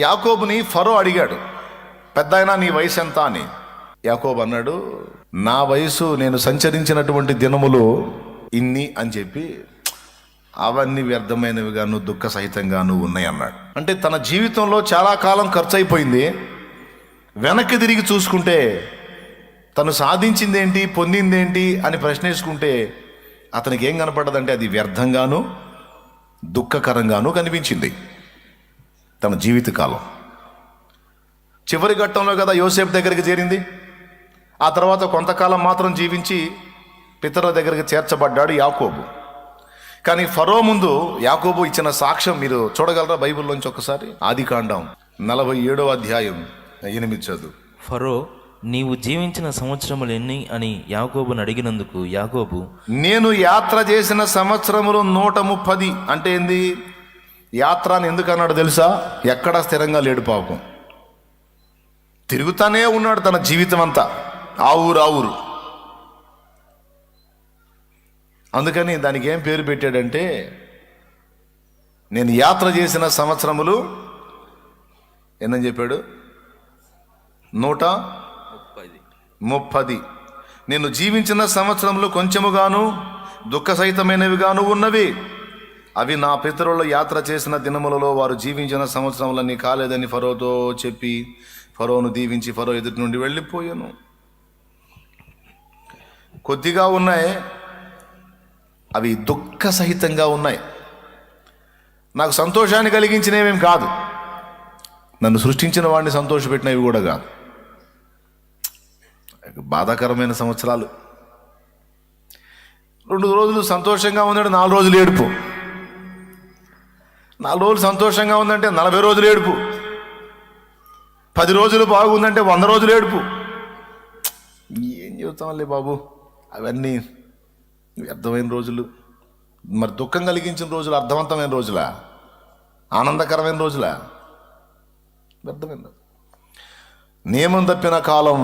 యాకోబుని ఫరో అడిగాడు, పెద్దాయనా నీ వయసు ఎంత అని. యాకోబు అన్నాడు, నా వయసు నేను సంచరించినటువంటి దినములు ఇన్ని అని చెప్పి, అవన్నీ వ్యర్థమైనవిగాను దుఃఖ సహితంగాను ఉన్నాయి అన్నాడు. అంటే తన జీవితంలో చాలా కాలం ఖర్చు అయిపోయింది. వెనక్కి తిరిగి చూసుకుంటే తను సాధించిందేంటి, పొందిందేంటి అని ప్రశ్నేసుకుంటే అతనికి ఏం కనపడ్డదంటే అది వ్యర్థంగాను దుఃఖకరంగాను కనిపించింది తన జీవితకాలం. చివరి ఘట్టంలో కదా యోసేపు దగ్గరికి చేరింది. ఆ తర్వాత కొంతకాలం మాత్రం జీవించి పితరుల దగ్గరికి చేర్చబడ్డాడు యాకోబు. కానీ ఫరో ముందు యాకోబు ఇచ్చిన సాక్ష్యం మీరు చూడగలరా బైబిల్లోంచి ఒకసారి? ఆదికాండం 47వ అధ్యాయం 8 చదువు. ఫరో, నీవు జీవించిన సంవత్సరములు ఎన్ని అని యాకోబును అడిగినందుకు యాకోబు, నేను యాత్ర చేసిన సంవత్సరములు 130. అంటే ఏంది? యాత్ర అని ఎందుకు అన్నాడు తెలుసా? ఎక్కడా స్థిరంగా లేడు పాపం, తిరుగుతానే ఉన్నాడు తన జీవితం అంతా, ఆ ఊరు. అందుకని దానికి ఏం పేరు పెట్టాడంటే, నేను యాత్ర చేసిన సంవత్సరములు ఎన్నని చెప్పాడు? 130. నేను జీవించిన సంవత్సరములు కొంచెముగాను దుఃఖ సహితమైనవిగాను ఉన్నవి. అవి నా పితరుల యాత్ర చేసిన దినములలో వారు జీవించిన సంవత్సరములన్నీ కాలేదని ఫరోతో చెప్పి ఫరోను దీవించి ఫరో ఎదుటి నుండి వెళ్ళిపోయాను. కొద్దిగా ఉన్నాయి, అవి దుఃఖ సహితంగా ఉన్నాయి. నాకు సంతోషాన్ని కలిగించినవేం కాదు, నన్ను సృష్టించిన వాడిని సంతోషపెట్టినవి కూడా కాదు. బాధాకరమైన సంవత్సరాలు. 2 రోజులు సంతోషంగా ఉందంటే 4 రోజులు ఏడుపు, 4 రోజులు సంతోషంగా ఉందంటే 40 రోజులు ఏడుపు, 10 రోజులు బాగుందంటే 100 రోజులు ఏడుపు. ఏం చెబుతాంలే బాబు, అవన్నీ వ్యర్థమైన రోజులు. మరి దుఃఖం కలిగించిన రోజులు అర్థవంతమైన రోజులా? ఆనందకరమైన రోజులా? వ్యర్థమైన. నియమం తప్పిన కాలం,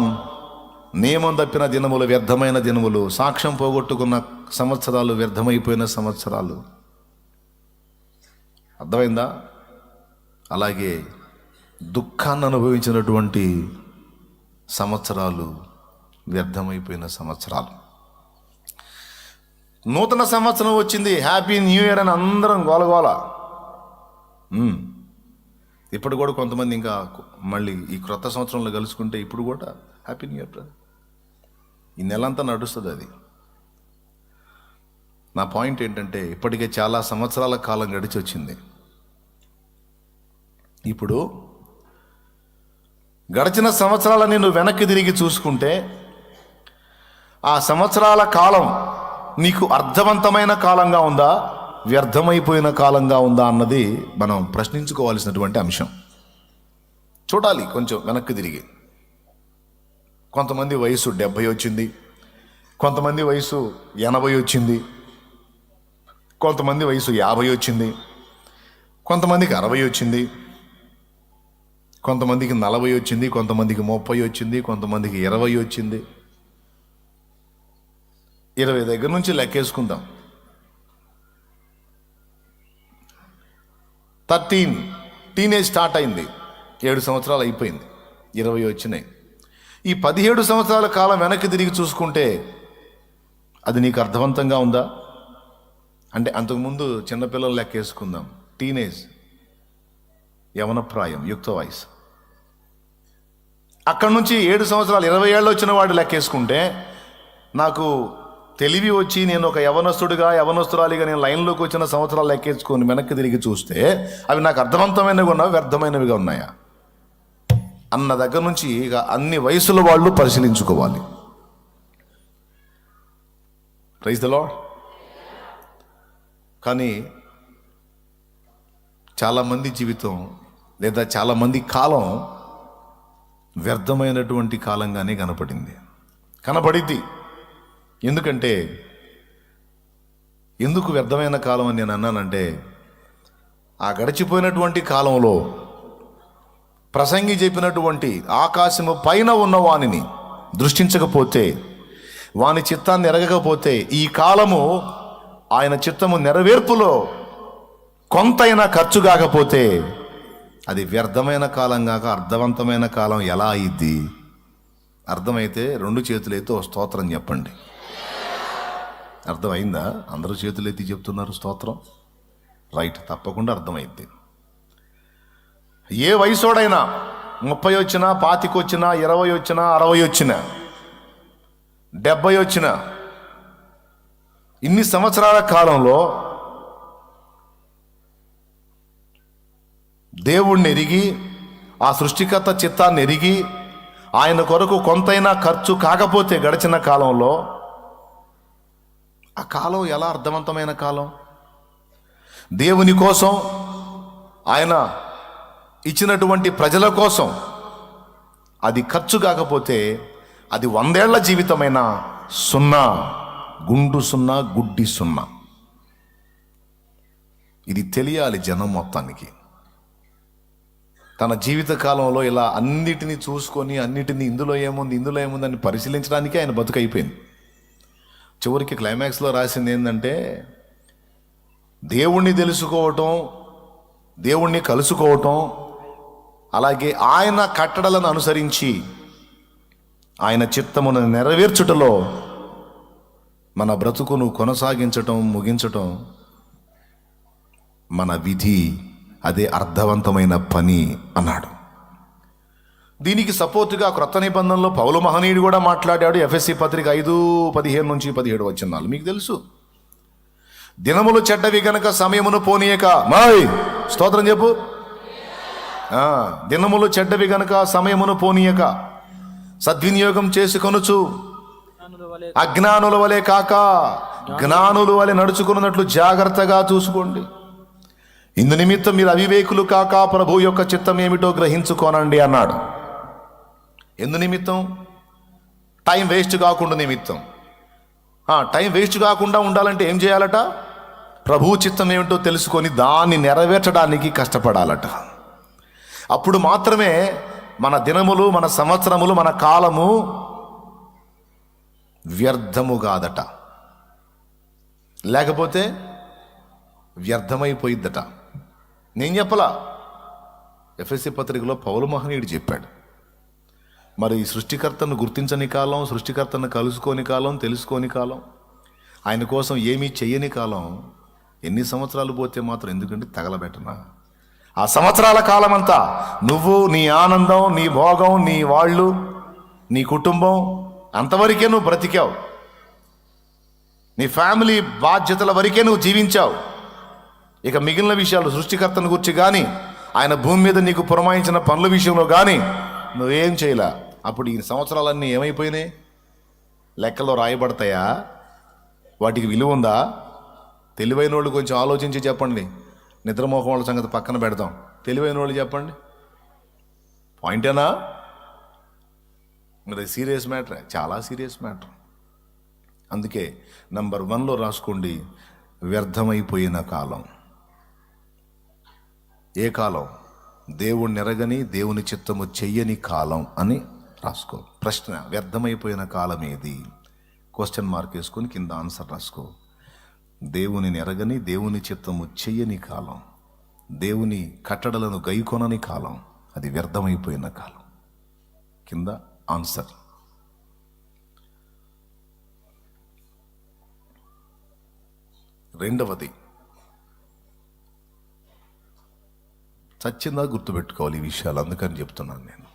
నియమం తప్పిన దినములు వ్యర్థమైన దినములు, సాక్ష్యం పోగొట్టుకున్న సంవత్సరాలు వ్యర్థమైపోయిన సంవత్సరాలు. అర్థమైందా? అలాగే దుఃఖాన్ని అనుభవించినటువంటి సంవత్సరాలు వ్యర్థమైపోయిన సంవత్సరాలు. నూతన సంవత్సరం వచ్చింది, హ్యాపీ న్యూ ఇయర్ అని అందరం గోలగోల. ఇప్పుడు కూడా కొంతమంది ఇంకా మళ్ళీ ఈ క్రొత్త సంవత్సరంలో కలుసుకుంటే ఇప్పుడు కూడా హ్యాపీ న్యూ ఇయర్. ఈ నెలంతా నడుస్తుంది అది. నా పాయింట్ ఏంటంటే, ఇప్పటికే చాలా సంవత్సరాల కాలం గడిచి వచ్చింది. ఇప్పుడు గడిచిన సంవత్సరాలని నువ్వు వెనక్కి తిరిగి చూసుకుంటే ఆ సంవత్సరాల కాలం నీకు అర్థవంతమైన కాలంగా ఉందా, వ్యర్థమైపోయిన కాలంగా ఉందా అన్నది మనం ప్రశ్నించుకోవాల్సినటువంటి అంశం. చూడాలి కొంచెం వెనక్కి తిరిగి. కొంతమంది వయసు 70 వచ్చింది, కొంతమంది వయసు 80 వచ్చింది, కొంతమంది వయసు 50 వచ్చింది, కొంతమందికి 60 వచ్చింది, కొంతమందికి 40 వచ్చింది, కొంతమందికి 30 వచ్చింది, కొంతమందికి 20 వచ్చింది. 20 దగ్గర నుంచి లెక్కేసుకుందాం. 13 టీనేజ్ స్టార్ట్ అయింది, 7 సంవత్సరాలు అయిపోయింది, 20 వచ్చినాయి. ఈ 17 సంవత్సరాల కాలం వెనక్కి తిరిగి చూసుకుంటే అది నీకు అర్థవంతంగా ఉందా? అంటే అంతకుముందు చిన్నపిల్లలు లెక్కేసుకుందాం, టీనేజ్, యవనప్రాయం, యుక్త వయసు. అక్కడి నుంచి 7 సంవత్సరాలు 20 ఏళ్ళు వచ్చిన వాడు లెక్కేసుకుంటే, నాకు తెలివి వచ్చి నేను ఒక యవనస్తురాలిగా నేను లైన్లోకి వచ్చిన సంవత్సరాలు లెక్కేసుకొని వెనక్కి తిరిగి చూస్తే అవి నాకు అర్థవంతమైనవి ఉన్నాయా, వ్యర్థమైనవిగా ఉన్నాయా అన్న దగ్గర నుంచి ఇక అన్ని వయసుల వాళ్ళు పరిశీలించుకోవాలి. Praise the lord. కానీ చాలామంది జీవితం లేదా చాలామంది కాలం వ్యర్థమైనటువంటి కాలంగానే కనపడింది. ఎందుకంటే, ఎందుకు వ్యర్థమైన కాలం అని నేను అన్నానంటే, ఆ గడిచిపోయినటువంటి కాలంలో ప్రసంగి చెప్పినటువంటి ఆకాశము పైన ఉన్న వానిని దృష్టించకపోతే, వాని చిత్తాన్ని ఎరగకపోతే, ఈ కాలము ఆయన చిత్తము నెరవేర్పులో కొంతైనా ఖర్చు కాకపోతే అది వ్యర్థమైన కాలం కాక అర్థవంతమైన కాలం ఎలా అయ్యిద్ది? అర్థమైతే 2 చేతులైతే ఓ స్తోత్రం చెప్పండి. అర్థమైందా? అందరూ చేతులెత్తి చెప్తున్నారు స్తోత్రం. రైట్, తప్పకుండా అర్థమైంది. ఏ వయసోడైనా 30 వచ్చినా, 25 వచ్చినా, 20 వచ్చినా, 60 వచ్చినా, 70 వచ్చినా, ఇన్ని సంవత్సరాల కాలంలో దేవుణ్ణి ఎరిగి, ఆ సృష్టికర్త చిత్తాన్ని ఎరిగి, ఆయన కొరకు కొంతైనా ఖర్చు కాకపోతే గడిచిన కాలంలో, ఆ కాలం ఎలా అర్థవంతమైన కాలం? దేవుని కోసం, ఆయన ఇచ్చినటువంటి ప్రజల కోసం అది ఖర్చు కాకపోతే అది 100 ఏళ్ల జీవితమైన సున్నా, గుండు సున్నా, గుడ్డి సున్నా. ఇది తెలియాలి జనం మొత్తానికి. తన జీవిత కాలంలో ఇలా అన్నిటినీ చూసుకొని, అన్నిటినీ ఇందులో ఏముంది అని పరిశీలించడానికి ఆయన బతుకైపోయింది. చివరికి క్లైమాక్స్లో రాసింది ఏంటంటే, దేవుణ్ణి తెలుసుకోవటం, దేవుణ్ణి కలుసుకోవటం, అలాగే ఆయన కట్టడలను అనుసరించి ఆయన చిత్తమును నెరవేర్చుటలో మన బ్రతుకును కొనసాగించటం, ముగించటం మన విధి. అదే అర్థవంతమైన పని అన్నాడు. దీనికి సపోర్టుగా క్రొత్త నిబంధనలో పౌలు మహనీయుడు కూడా మాట్లాడాడు. ఎఫెసీ పత్రిక 5:15 నుంచి 17 వచనాలు మీకు తెలుసు. దినములు చెడ్డవి గనక సమయమును పోనీయక, మాయ్ స్తోత్రం చెప్పు. దినములు చెడ్డవి గనక సమయమును పోనీయక సద్వినియోగం చేసుకొనుచు అజ్ఞానుల వలె కాక జ్ఞానుల వలె నడుచుకున్నట్లు జాగ్రత్తగా చూసుకోండి. ఇందు నిమిత్తం మీరు అవివేకులు కాక ప్రభు యొక్క చిత్తం ఏమిటో గ్రహించుకోనండి అన్నాడు. ఎందు నిమిత్తం? టైం వేస్ట్ కాకుండా నిమిత్తం. టైం వేస్ట్ కాకుండా ఉండాలంటే ఏం చేయాలట? ప్రభు చిత్తం ఏమిటో తెలుసుకొని దాన్ని నెరవేర్చడానికి కష్టపడాలట. అప్పుడు మాత్రమే మన దినములు, మన సంవత్సరములు, మన కాలము వ్యర్థము కాదట. లేకపోతే వ్యర్థమైపోయిద్దట. నేను చెప్పలా, ఎఫెసీ పత్రికలో పౌలు మహనీయుడు చెప్పాడు. మరి సృష్టికర్తను గుర్తించని కాలం, సృష్టికర్తను కలుసుకోని కాలం, తెలుసుకోని కాలం, ఆయన కోసం ఏమీ చెయ్యని కాలం ఎన్ని సంవత్సరాలు పోతే మాత్రం ఎందుకంటే తగలబెట్టనా? ఆ సంవత్సరాల కాలం అంతా నువ్వు, నీ ఆనందం, నీ భోగం, నీ వాళ్ళు, నీ కుటుంబం, అంతవరకే నువ్వు బ్రతికావు. నీ ఫ్యామిలీ బాధ్యతల వరకే నువ్వు జీవించావు. ఇక మిగిలిన విషయాలు సృష్టికర్తను గురించి కానీ, ఆయన భూమి మీద నీకు పురమాయించిన పనుల విషయంలో కానీ నువ్వేం చేయలే. అప్పుడు ఈ సంవత్సరాలన్నీ ఏమైపోయినాయి? లెక్కలో రాయబడతాయా? వాటికి విలువ ఉందా? తెలివైన వాళ్ళు కొంచెం ఆలోచించి చెప్పండి. నిద్రమోహం వాళ్ళ సంగతి పక్కన పెడదాం. తెలివైన వాళ్ళు చెప్పండి. పాయింటేనా? మరి సీరియస్ మ్యాటర్, చాలా సీరియస్ మ్యాటర్. అందుకే నంబర్ 1లో రాసుకోండి, వ్యర్థమైపోయిన కాలం. ఏ కాలం? దేవుణ్ణి ఎరగని, దేవుని చిత్తము చెయ్యని కాలం అని రాసుకో. ప్రశ్న, వ్యర్థమైపోయిన కాలం ఏది? క్వశ్చన్ మార్క్ వేసుకొని కింద ఆన్సర్ రాసుకో. దేవుని ఎరగని, దేవుని చిత్తము చెయ్యని కాలం, దేవుని కట్టడలను గైకొనని కాలం, అది వ్యర్థమైపోయిన కాలం. కింద ఆన్సర్. రెండవది, చచ్చిందా గుర్తుపెట్టుకోవాలి ఈ విషయాలు. అందుకని చెప్తున్నాను నేను.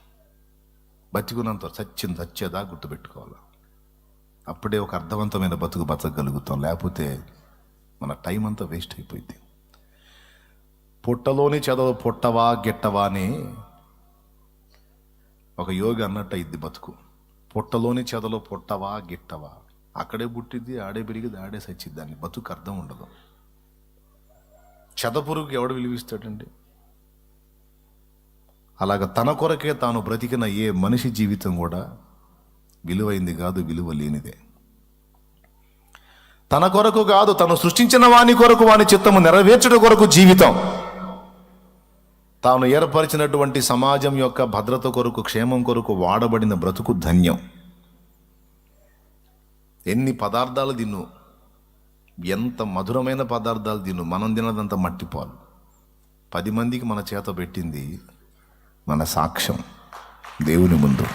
బతికున్నంత చచ్చేదా గుర్తుపెట్టుకోవాలి. అప్పుడే ఒక అర్థవంతమైన బతకగలుగుతాం. లేకపోతే మన టైం అంతా వేస్ట్ అయిపోయింది. పుట్టలోని చదవ పుట్టవా గిట్టవా అని ఒక యోగి అన్నట్టు అయింది బతుకు. పుట్టలోని చెదలో పుట్టవా గిట్టవా, అక్కడే పుట్టిద్ది, ఆడే పెరిగిద్ది, ఆడే సచ్చిద్ది. దాన్ని బతుకు అర్థం ఉండదు. చెదపురుగు ఎవడు విలువిస్తాడండి? అలాగ తన కొరకే తాను బ్రతికిన ఏ మనిషి జీవితం కూడా విలువైంది కాదు, విలువ లేనిదే. తన కొరకు కాదు, తను సృష్టించిన వాని కొరకు, వాని చిత్తము నెరవేర్చడం కొరకు జీవితం, తాను ఏర్పరిచినటువంటి సమాజం యొక్క భద్రత కొరకు, క్షేమం కొరకు వాడబడిన బ్రతుకు ధన్యం. ఎన్ని పదార్థాలు తిను, ఎంత మధురమైన పదార్థాలు తిను, మనం తినదంతా మట్టిపాలు. 10 మందికి మన చేత పెట్టింది మన సాక్ష్యం దేవుని ముందు.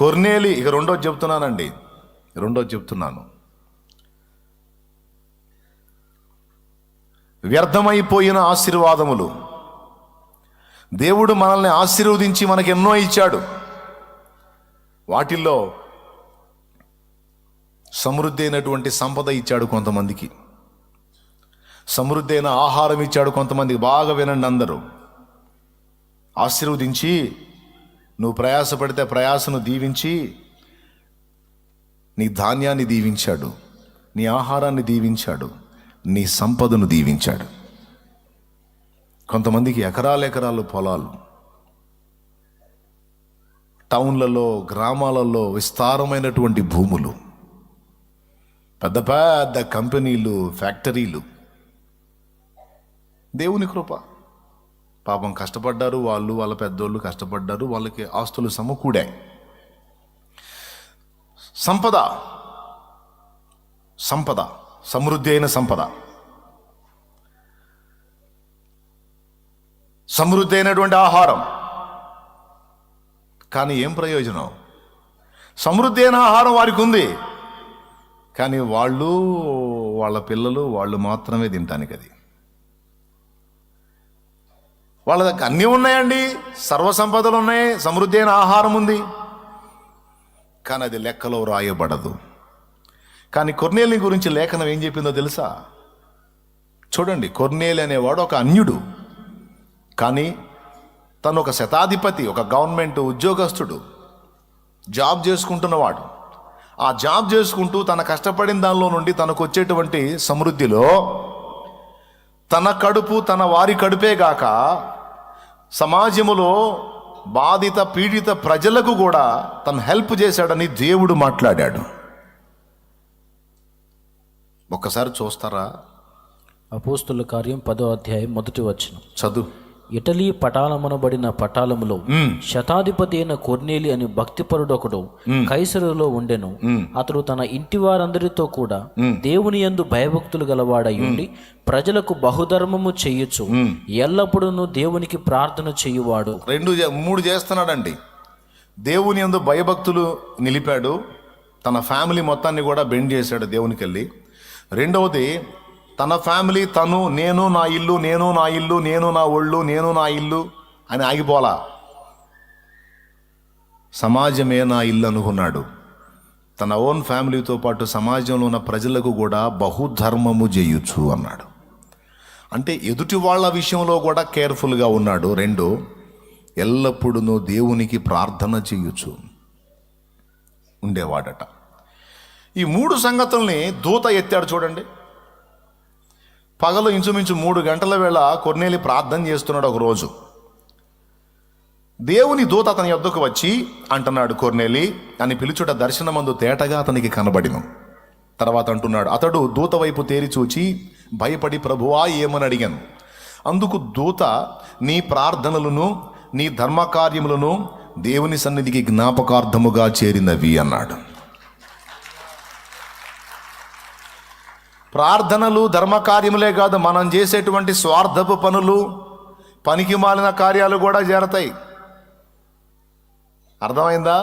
కొర్నేలి, ఇక రెండోది చెప్తున్నాను. వ్యర్థమైపోయిన ఆశీర్వాదములు. దేవుడు మనల్ని ఆశీర్వదించి మనకి ఎన్నో ఇచ్చాడు. వాటిల్లో సమృద్ధి అయినటువంటి సంపద ఇచ్చాడు కొంతమందికి, సమృద్ధి అయిన ఆహారం ఇచ్చాడు కొంతమందికి. బాగా వినండి అందరూ. ఆశీర్వదించి, నువ్వు ప్రయాసపడితే ప్రయాసను దీవించి, నీ ధాన్యాన్ని దీవించాడు, నీ ఆహారాన్ని దీవించాడు, నీ సంపదను దీవించాడు. కొంతమందికి ఎకరాలు పొలాలు, టౌన్లలో, గ్రామాలలో విస్తారమైనటువంటి భూములు, పెద్ద పెద్ద కంపెనీలు, ఫ్యాక్టరీలు. దేవుని కృప. పాపం కష్టపడ్డారు వాళ్ళు, వాళ్ళ పెద్దోళ్ళు కష్టపడ్డారు, వాళ్ళకి ఆస్తులు సమకూడాయి. సంపద, సమృద్ధి అయిన సంపద, సమృద్ధి అయినటువంటి ఆహారం. కానీ ఏం ప్రయోజనం? సమృద్ధి అయిన ఆహారం వారికి ఉంది, కానీ వాళ్ళు, వాళ్ళ పిల్లలు, వాళ్ళు మాత్రమే తినటానికి. అది వాళ్ళ దగ్గర అన్నీ ఉన్నాయండి, సర్వసంపదలు ఉన్నాయి, సమృద్ధి అయిన ఆహారం ఉంది, కానీ అది లెక్కలో రాయబడదు. కానీ కొర్నేలి గురించి లేఖనం ఏం చెప్పిందో తెలుసా? చూడండి, కొర్నేలి అనేవాడు ఒక అన్యుడు, కానీ తను ఒక శతాధిపతి, ఒక గవర్నమెంట్ ఉద్యోగస్తుడు, జాబ్ చేసుకుంటున్నవాడు. ఆ జాబ్ చేసుకుంటూ తన కష్టపడిన దానిలో నుండి తనకు వచ్చేటువంటి సమృద్ధిలో తన కడుపు, తన వారి కడుపే గాక సమాజములో బాధిత పీడిత ప్రజలకు కూడా తను హెల్ప్ చేశాడని దేవుడు మాట్లాడాడు. ఒక్కసారి చూస్తారా? అపోస్తుల కార్యం 10వ అధ్యాయం 1వ వచనం చదువు. ఇటలీ పటాలమనబడిన పటాలములో శతాధిపతి అయిన కొర్నేలి అని భక్తిపరుడు ఒకడు కైసరులో ఉండెను. అతడు తన ఇంటి వారందరితో కూడా దేవుని యందు భయభక్తులు గలవాడై ఉండి ప్రజలకు బహుధర్మము చెయ్యొచ్చు, ఎల్లప్పుడూ దేవునికి ప్రార్థన చెయ్యువాడు. 3 చేస్తున్నాడండి. దేవుని యందు భయభక్తులు నిలిపాడు, తన ఫ్యామిలీ మొత్తాన్ని కూడా బెండ్ చేశాడు దేవునికి వెళ్ళి. రెండవది, తన ఫ్యామిలీ, తను, నేను నా ఇల్లు, నేను నా ఇల్లు, నేను నా ఒళ్ళు, నేను నా ఇల్లు అని ఆగిపోలా. సమాజమే నా ఇల్లు అనుకున్నాడు. తన ఓన్ ఫ్యామిలీతో పాటు సమాజంలో ఉన్న ప్రజలకు కూడా బహుధర్మము చేయొచ్చు అన్నాడు. అంటే ఎదుటి వాళ్ళ విషయంలో కూడా కేర్ఫుల్గా ఉన్నాడు. 2, ఎల్లప్పుడూ దేవునికి ప్రార్థన చేయొచ్చు ఉండేవాడట. ఈ 3 సంగతుల్ని దూత ఎత్తాడు. చూడండి, పగలు ఇంచుమించు 3 గంటల వేళ కొర్నేలి ప్రార్థన చేస్తున్నాడు. ఒకరోజు దేవుని దూత అతని యొద్దకు వచ్చి అంటున్నాడు, కొర్నేలి అని పిలుచుట దర్శనమందు తేటగా అతనికి కనబడిను. తర్వాత అంటున్నాడు, అతడు దూత వైపు తేరి చూచి భయపడి, ప్రభువా ఏమని అడిగాను. అందుకు దూత, నీ ప్రార్థనలను, నీ ధర్మకార్యములను దేవుని సన్నిధికి జ్ఞాపకార్థముగా చేరినవి అన్నాడు. ప్రార్థనలు ధర్మకార్యములే కాదు, మనం చేసేటువంటి స్వార్థపు పనులు, పనికి మాలిన కార్యాలు కూడా చేరతాయి. అర్థమైందా?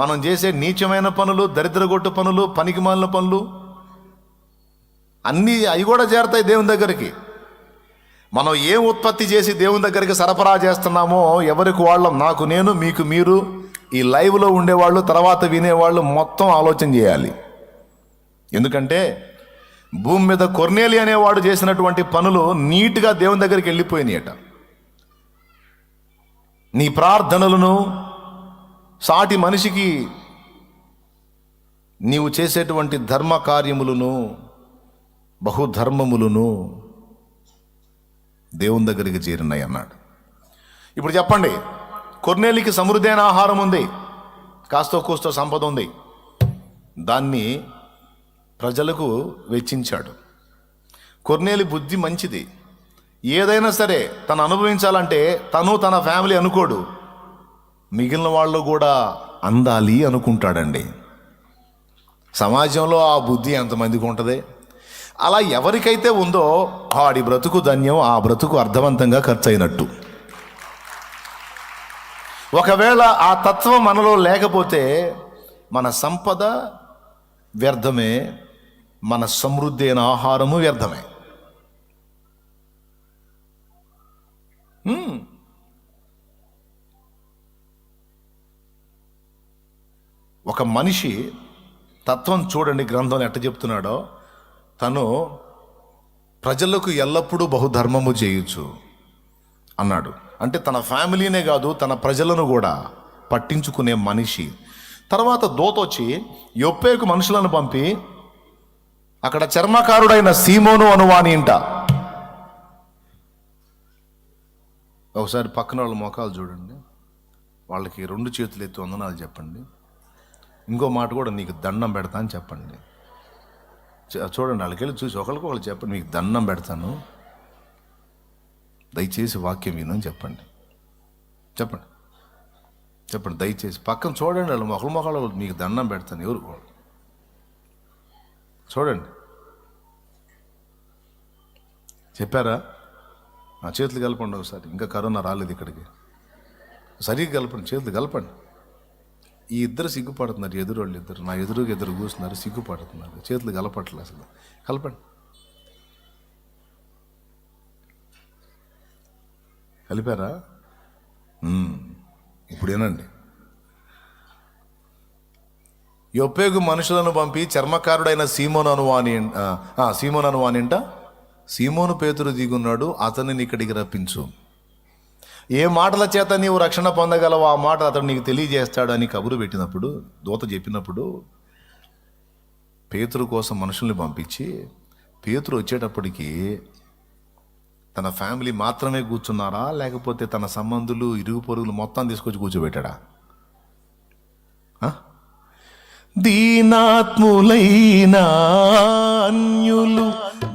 మనం చేసే నీచమైన పనులు, దరిద్రగొట్టు పనులు, పనికి మాలిన పనులు అన్నీ అవి కూడా చేరతాయి దేవుని దగ్గరికి. మనం ఏం ఉత్పత్తి చేసి దేవుని దగ్గరికి సరఫరా చేస్తున్నామో ఎవరికి వాళ్ళం, నాకు నేను, మీకు మీరు, ఈ లైవ్లో ఉండేవాళ్ళు, తర్వాత వినేవాళ్ళు మొత్తం ఆలోచన చేయాలి. ఎందుకంటే భూమి మీద కొర్నేలి అనేవాడు చేసినటువంటి పనులు నీట్గా దేవుని దగ్గరికి వెళ్ళిపోయినాయట. నీ ప్రార్థనలను, సాటి మనిషికి నీవు చేసేటువంటి ధర్మ కార్యములను, బహుధర్మములను దేవుని దగ్గరికి చేరినాయి అన్నాడు. ఇప్పుడు చెప్పండి, కొర్నేలికి సమృద్ధైన ఆహారం ఉంది, కాస్తో కూస్తో సంపద ఉంది, దాన్ని ప్రజలకు వెచ్చించాడు. కొర్నేలి బుద్ధి మంచిది. ఏదైనా సరే తను అనుభవించాలంటే తను, తన ఫ్యామిలీ అనుకోడు, మిగిలిన వాళ్ళు కూడా అందాలి అనుకుంటాడండి. సమాజంలో ఆ బుద్ధి ఎంతమందికి ఉంటుంది? అలా ఎవరికైతే ఉందో వాడి బ్రతుకు ధన్యం, ఆ బ్రతుకు అర్థవంతంగా ఖర్చు అయినట్టు. ఒకవేళ ఆ తత్వం మనలో లేకపోతే మన సంపద వ్యర్థమే, మన సమృద్ధి అయిన ఆహారము వ్యర్థమే. ఒక మనిషి తత్వం చూడండి, గ్రంథంలో ఎట్ట చెప్తున్నాడో, తను ప్రజలకు ఎల్లప్పుడూ బహుధర్మము చేయొచ్చు అన్నాడు. అంటే తన ఫ్యామిలీనే కాదు, తన ప్రజలను కూడా పట్టించుకునే మనిషి. తర్వాత దూత వచ్చి యొప్పేకు మనుషులను పంపి అక్కడ చర్మకారుడైన సీమోను అనువాని ఇంట. ఒకసారి పక్కన వాళ్ళ మొఖాలు చూడండి, వాళ్ళకి 2 చేతులు ఎత్తి వందనాలు చెప్పండి. ఇంకో మాట కూడా, నీకు దండం పెడతా అని చెప్పండి. చూడండి, వాళ్ళకి వెళ్ళి చూసి ఒకరికి వాళ్ళు చెప్పండి, మీకు దండం పెడతాను, దయచేసి వాక్యం వినని చెప్పండి. చెప్పండి చెప్పండి దయచేసి. పక్కన చూడండి, వాళ్ళు మొక్కలు మీకు దండం పెడతాను. ఎవరు చూడండి, చెప్పారా? ఆ చేతులు కలపండి ఒకసారి. ఇంకా కరోనా రాలేదు ఇక్కడికి. సరిగ్గా కలపండి, చేతులు కలపండి. ఈ ఇద్దరు సిగ్గుపడుతున్నారు, ఎదురోళ్ళు ఇద్దరు నా ఎదురు కూర్చున్నారు, సిగ్గుపడుతున్నారు, చేతులు కలపట్లేదు అసలు. కలపండి. కలిపారా? ఇప్పుడేనండి. యొప్పేకు మనుషులను పంపి చర్మకారుడైన సీమోను అనువానింట సీమోను పేతురు దిగున్నాడు, అతనిని ఇక్కడికి రప్పించు. ఏ మాటల చేత నీవు రక్షణ పొందగలవో ఆ మాట అతడు నీకు తెలియజేస్తాడు అని కబురు పెట్టినప్పుడు, దూత చెప్పినప్పుడు, పేతురు కోసం మనుషుల్ని పంపించి, పేతురు వచ్చేటప్పటికి తన ఫ్యామిలీ మాత్రమే కూర్చున్నారా, లేకపోతే తన సంబంధులు ఇరుగు పొరుగులు మొత్తం తీసుకొచ్చి కూర్చోబెట్టాడా? దీనాత్ములైన అన్యులు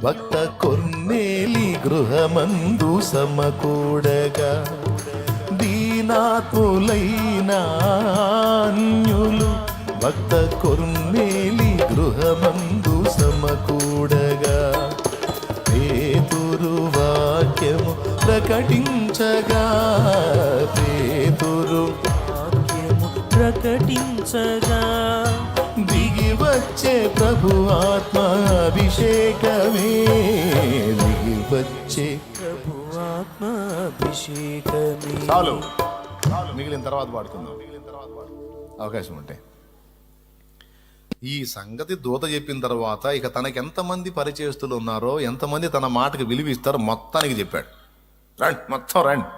భక్త కొర్నేలి గృహమందు సమకూడగా, దీనాత్ములైన అన్యులు భక్త కొర్నేలి గృహమందు సమకూడగా, పేతురు వాక్యము ప్రకటించగా, పేతురు వాక్యము ప్రకటించగా, దిగి వచ్చే ప్రభు ఆత్మ అభిషేకమే, దిగి వచ్చే ప్రభు ఆత్మ అభిషేకమే. చాలు, మిగిలిన తర్వాత పాడుకుందాం అవకాశం ఉంటే. ఈ సంగతి దూత చెప్పిన తర్వాత ఇక తనకి ఎంతమంది పరిచయస్తులు ఉన్నారో, ఎంతమంది తన మాటకు విలువిస్తారో మొత్తానికి చెప్పాడు. రండి, మొత్తం రండి.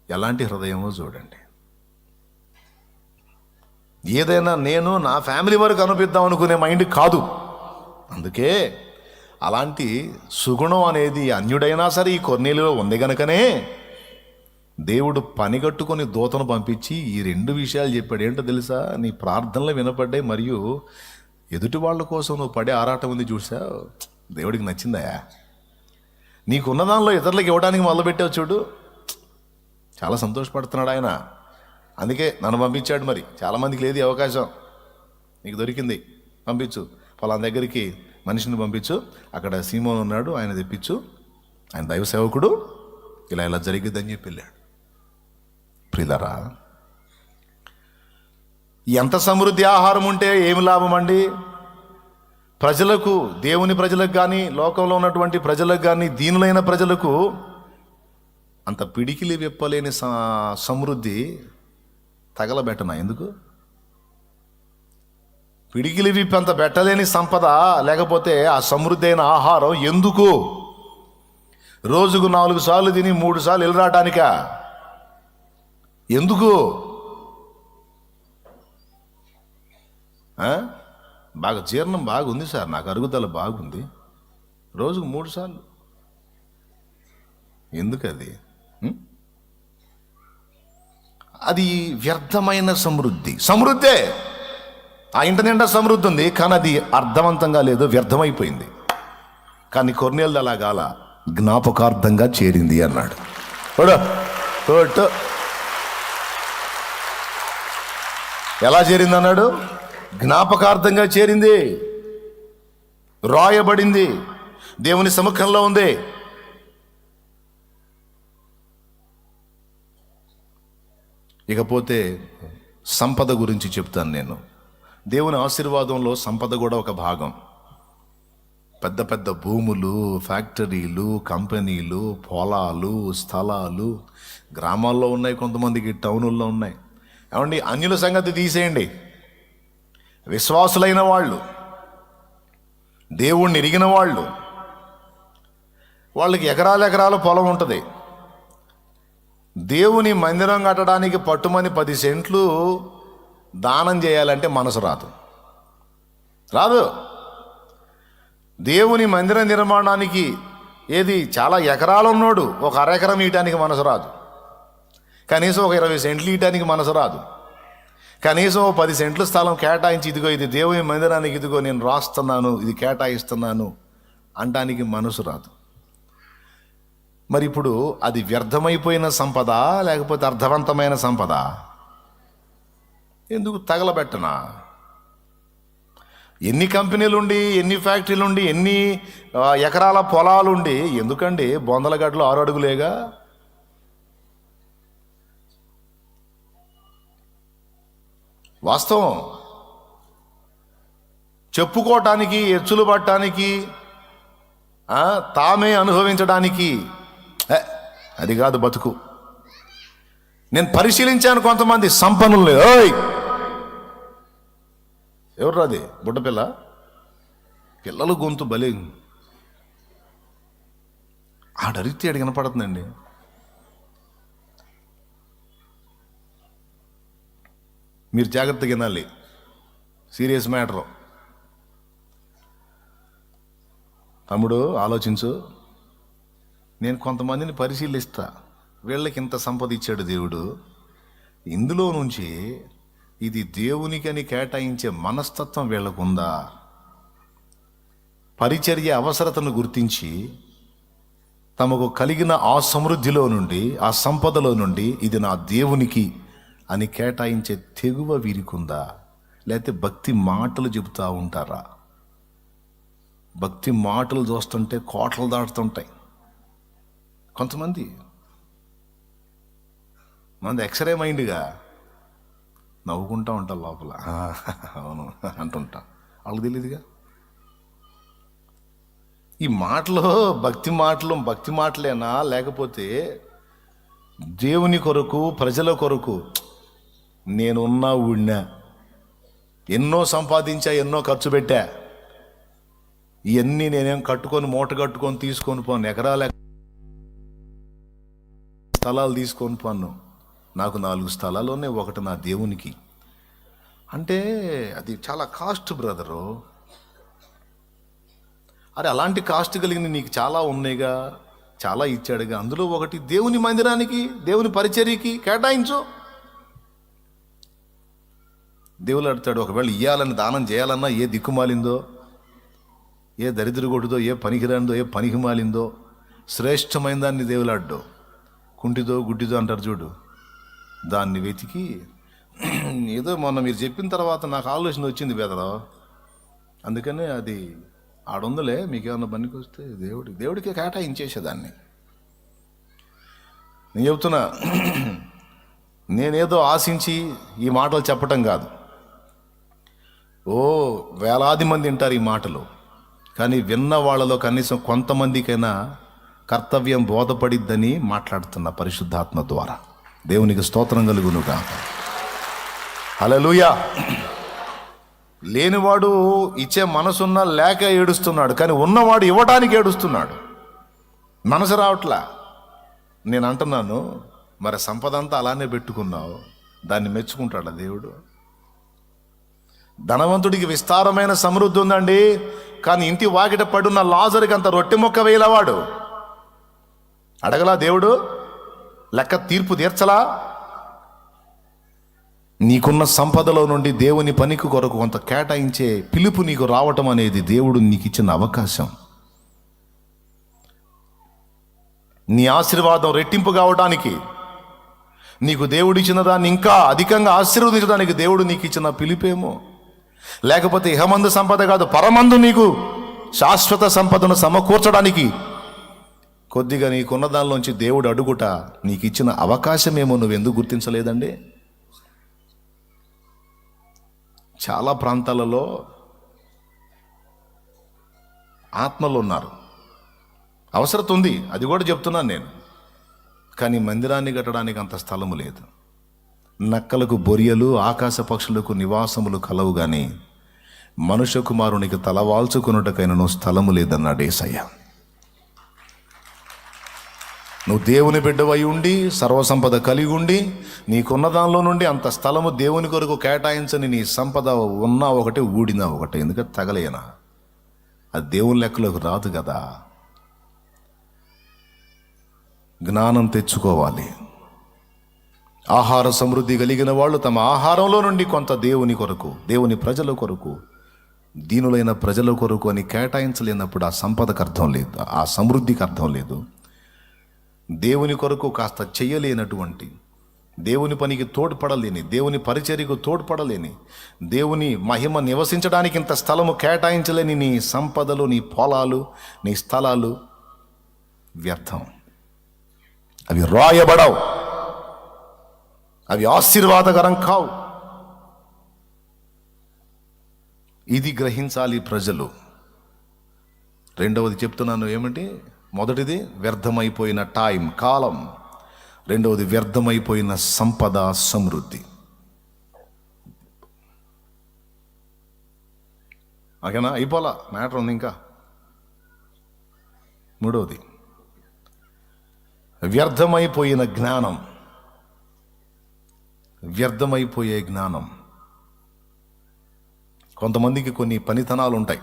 ఎలాంటి హృదయమో చూడండి. ఏదైనా నేను నా ఫ్యామిలీ వరకు అనిపిద్దాం అనుకునే మైండ్ కాదు. అందుకే అలాంటి సుగుణం అనేది అన్యుడైనా సరే ఈ కొర్నేలిలో ఉంది గనుకనే దేవుడు పనిగట్టుకొని దూతను పంపించి ఈ 2 విషయాలు చెప్పాడు. ఏంటో తెలుసా? నీ ప్రార్థనలు వినపడ్డాయి, మరియు ఎదుటి వాళ్ళ కోసం నువ్వు పడే ఆరాటం ఉంది చూసావు, దేవుడికి నచ్చిందయా. నీకున్న దానిలో ఇతరులకు ఇవ్వడానికి మొదలుపెట్టావు చూడు, చాలా సంతోషపడుతున్నాడు ఆయన. అందుకే నన్ను పంపించాడు. మరి చాలామందికి లేదు ఈ అవకాశం, నీకు దొరికింది, పంపించు. ఫలానా దగ్గరికి మనిషిని పంపించు, అక్కడ సీమోను ఉన్నాడు, ఆయన తెప్పించు, ఆయన దైవ సేవకుడు, ఇలా జరిగిద్దని చెప్పి వెళ్ళాడు. ప్రియులారా, ఎంత సమృద్ధి ఆహారం ఉంటే ఏమి లాభం అండి? ప్రజలకు, దేవుని ప్రజలకు కానీ, లోకంలో ఉన్నటువంటి ప్రజలకు కానీ, దీనులైన ప్రజలకు అంత పిడికిలి విప్పలేని సమృద్ధి తగలబెట్టనా? ఎందుకు? పిడికిలి విప్పి అంత పెట్టలేని సంపద, లేకపోతే ఆ సమృద్ధి అయిన ఆహారం ఎందుకు? రోజుకు 4 సార్లు తిని 3 సార్లు వెళ్ళరాటానికా? ఎందుకు? బాగా జీర్ణం బాగుంది సార్, నాకు అరుగుదల బాగుంది, రోజుకు 3 సార్లు ఎందుకు? అది వ్యర్థమైన సమృద్ధే. ఆ ఇంటి నిండా సమృద్ధి ఉంది, కానీ అది అర్థవంతంగా లేదు, వ్యర్థమైపోయింది. కానీ కొర్నేలు అలా గాల, జ్ఞాపకార్థంగా చేరింది అన్నాడు. ఎలా చేరింది అన్నాడు? జ్ఞాపకార్థంగా చేరింది. రాయబడింది, దేవుని సముఖంలో ఉంది. ఇకపోతే సంపద గురించి చెప్తాను నేను. దేవుని ఆశీర్వాదంలో సంపద కూడా ఒక భాగం. పెద్ద పెద్ద భూములు, ఫ్యాక్టరీలు, కంపెనీలు, పొలాలు, స్థలాలు గ్రామాల్లో ఉన్నాయి, కొంతమందికి టౌనుల్లో ఉన్నాయి. ఏమండి, అన్యుల సంగతి తీసేయండి. విశ్వాసులైన వాళ్ళు, దేవుణ్ణి ఎరిగిన వాళ్ళు, వాళ్ళకి ఎకరాల పొలం ఉంటుంది. దేవుని మందిరం కట్టడానికి పట్టుమని 10 సెంట్లు దానం చేయాలంటే మనసు రాదు. దేవుని మందిర నిర్మాణానికి చాలా ఎకరాలు ఉన్నోడు ఒక అరెకరం ఇయటానికి మనసు రాదు. కనీసం ఒక 20 సెంట్లు ఇయటానికి మనసు రాదు. కనీసం 10 సెంట్ల స్థలం కేటాయించి, ఇదిగో ఇది దేవుని మందిరానికి, ఇదిగో నేను రాస్తున్నాను, ఇది కేటాయిస్తున్నాను అంటానికి మనసు రాదు. మరి ఇప్పుడు అది వ్యర్థమైపోయిన సంపద లేకపోతే అర్థవంతమైన సంపద? ఎందుకు తగలబెట్టనా? ఎన్ని కంపెనీలుండి, ఎన్ని ఫ్యాక్టరీలుండి, ఎన్ని ఎకరాల పొలాలుండి ఎందుకండి బొందలగడ్డలు 6 అడుగులేగా? వాస్తవం. చెప్పుకోవటానికి, ఎచ్చులు పట్టడానికి, తామే అనుభవించడానికి అది కాదు బతుకు. నేను పరిశీలించాను కొంతమంది సంపన్నులు. ఎవరు అది? బుడ్డపిల్ల పిల్లలు గొంతు బలి ఆడరితే అడిగి వినపడుతుందండి. మీరు జాగ్రత్తగా వినాలి, సీరియస్ మ్యాటరు. తమ్ముడు ఆలోచించు. నేను కొంతమందిని పరిశీలిస్తా, వీళ్ళకి ఇంత సంపద ఇచ్చాడు దేవుడు, ఇందులో నుంచి ఇది దేవునికని కేటాయించే మనస్తత్వం వీళ్ళకుందా? పరిచర్య అవసరతను గుర్తించి తమకు కలిగిన ఆ సమృద్ధిలో నుండి, ఆ సంపదలో నుండి ఇది నా దేవునికి అని కేటాయించే తెగువ వీరికుందా? లేకపోతే భక్తి మాటలు చెబుతూ ఉంటారా? భక్తి మాటలు చూస్తుంటే కోటలు దాటుతుంటాయి. కొంతమంది మంది ఎక్స్రే మైండ్గా నవ్వుకుంటా ఉంటారు లోపల, అవును అంటుంటా. వాళ్ళకి తెలియదుగా ఈ మాటలు భక్తి మాటలేనా, లేకపోతే దేవుని కొరకు, ప్రజల కొరకు నేనున్నా ఊడినా, ఎన్నో సంపాదించా, ఎన్నో ఖర్చు పెట్టా, ఇవన్నీ నేనేం కట్టుకొని మూట కట్టుకొని తీసుకొని పోను, ఎకరాల స్థలాలు తీసుకొని పోను. నాకు 4 స్థలాలు ఉన్నాయి, ఒకటి నా దేవునికి అంటే అది చాలా కాస్ట్ బ్రదరు. అరే అలాంటి కాస్ట్ కలిగిన నీకు చాలా ఉన్నాయిగా, చాలా ఇచ్చాడుగా, అందులో ఒకటి దేవుని మందిరానికి, దేవుని పరిచర్యకి కేటాయించు. దేవుడు అడుగుతాడు, ఒకవేళ ఇయ్యాలని దానం చేయాలన్నా ఏ దిక్కుమాలిందో, ఏ దరిద్రగొడ్డుదో, ఏ పనికిరానిదో, ఏ పనికి మాలిందో శ్రేష్టమైన దాన్ని దేవులాడ్డో, కుంటిదో గుడ్డిదో అంటారు చూడు, దాన్ని వెతికి ఏదో మొన్న మీరు చెప్పిన తర్వాత నాకు ఆలోచన వచ్చింది బెదరా, అందుకనే అది ఆడుందలే, మీకేమన్నా పనికి వస్తే దేవుడికే కేటాయించేసేదాన్ని. నేను చెప్తున్నా, నేనేదో ఆశించి ఈ మాటలు చెప్పటం కాదు. వేలాది మంది వింటారు ఈ మాటలు, కానీ విన్న వాళ్ళలో కనీసం కొంతమందికైనా కర్తవ్యం బోధపడిద్దని మాట్లాడుతున్న పరిశుద్ధాత్మ ద్వారా. దేవునికి స్తోత్రం కలుగునుగా. హల్లెలూయా. లేనివాడు ఇచ్చే మనసున్నా లేక ఏడుస్తున్నాడు, కానీ ఉన్నవాడు ఇవ్వడానికి ఏడుస్తున్నాడు. మనసు రావట్లా. నేను అంటున్నాను, మరి సంపద అంతా అలానే పెట్టుకున్నావు, దాన్ని మెచ్చుకుంటాడా దేవుడు? ధనవంతుడికి విస్తారమైన సమృద్ధి ఉందండి, కానీ ఇంటి వాకిట పడున్న లాజరుకి అంత రొట్టె మొక్క వేయలవాడు. అడగలా దేవుడు? లెక్క తీర్పు తీర్చలా? నీకున్న సంపదలో నుండి దేవుని పనికి కొరకు కొంత కేటాయించే పిలుపు నీకు రావటం అనేది దేవుడు నీకు ఇచ్చిన అవకాశం. నీ ఆశీర్వాదం రెట్టింపు కావడానికి, నీకు దేవుడిచ్చిన దాన్ని ఇంకా అధికంగా ఆశీర్వదించడానికి దేవుడు నీకు ఇచ్చిన పిలుపేమో. లేకపోతే ఇహమందు సంపద కాదు, పరమందు నీకు శాశ్వత సంపదను సమకూర్చడానికి కొద్దిగా నీకున్న దానిలోంచి దేవుడు అడుగుట నీకు ఇచ్చిన అవకాశమేమో నువ్వెందుకు గుర్తించలేదండి? చాలా ప్రాంతాలలో ఆత్మలు ఉన్నారు, అవసరత ఉంది, అది కూడా చెప్తున్నాను నేను. కానీ మందిరాన్ని కట్టడానికి అంత స్థలము లేదు. నక్కలకు బొరియలు, ఆకాశ పక్షులకు నివాసములు కలవు గాని మనుష్య కుమారునికి తలవాల్చుకున్నటకైనను స్థలము లేదన్నాడు యేసయ్య. నువ్వు దేవుని బిడ్డవై ఉండి సర్వసంపద కలిగి ఉండి నీకున్న దానిలో నుండి అంత స్థలము దేవుని కొరకు కేటాయించని నీ సంపద ఉన్నా ఒకటే, ఊడినా ఒకటే. ఎందుకంటే తగలేనా? అది దేవుని లెక్కలోకి రాదు కదా. జ్ఞానం తెచ్చుకోవాలి. ఆహార సమృద్ధి కలిగిన వాళ్ళు తమ ఆహారంలో నుండి కొంత దేవుని కొరకు, దేవుని ప్రజల కొరకు, దీనులైన ప్రజల కొరకు అని కేటాయించలేనప్పుడు ఆ సంపదకు అర్థం లేదు, ఆ సమృద్ధికి అర్థం లేదు. దేవుని కొరకు కాస్త చెయ్యలేనటువంటి, దేవుని పనికి తోడ్పడలేని, దేవుని పరిచర్యకు తోడ్పడలేని, దేవుని మహిమ నివసించడానికి ఇంత స్థలము కేటాయించలేని నీ సంపదలు, నీ పొలాలు, నీ స్థలాలు వ్యర్థం. అవి రాయబడవు, అవి ఆశీర్వాదకరం కావు. ఇది గ్రహించాలి ప్రజలు. రెండవది చెప్తున్నాను ఏమిటి? మొదటిది వ్యర్థమైపోయిన టైం, కాలం. రెండవది వ్యర్థమైపోయిన సంపద, సమృద్ధి. ఓకేనా? అయిపోలా, మ్యాటర్ ఉంది ఇంకా. మూడవది వ్యర్థమైపోయిన జ్ఞానం. వ్యర్థమైపోయే జ్ఞానం. కొంతమందికి కొన్ని పనితనాలు ఉంటాయి,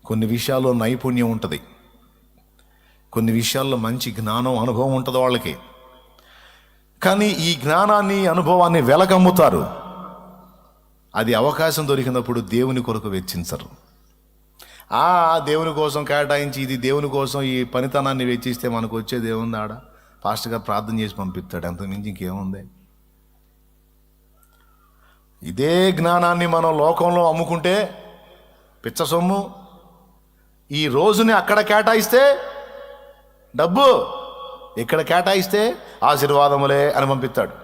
కొన్ని విషయాల్లో నైపుణ్యం ఉంటుంది, కొన్ని విషయాల్లో మంచి జ్ఞానం, అనుభవం ఉంటుంది వాళ్ళకి. కానీ ఈ జ్ఞానాన్ని, అనుభవాన్ని వెలకమ్ముతారు. అది అవకాశం దొరికినప్పుడు దేవుని కొరకు వెచ్చించరు. దేవుని కోసం కేటాయించి, ఇది దేవుని కోసం ఈ పనితనాన్ని వెచ్చిస్తే మనకు వచ్చేది ఏముంది? ఆడ పాస్టర్ గారు ప్రార్థన చేసి పంపిస్తాడు, అంతకుమించి ఇంకేముంది? ఇదే జ్ఞానాన్ని మనం లోకంలో అమ్ముకుంటే పిచ్చ సొమ్ము. ఈ రోజుని అక్కడ కేటాయిస్తే డబ్బు, ఇక్కడ కేటాయిస్తే ఆశీర్వాదములే అని పంపిస్తాడు.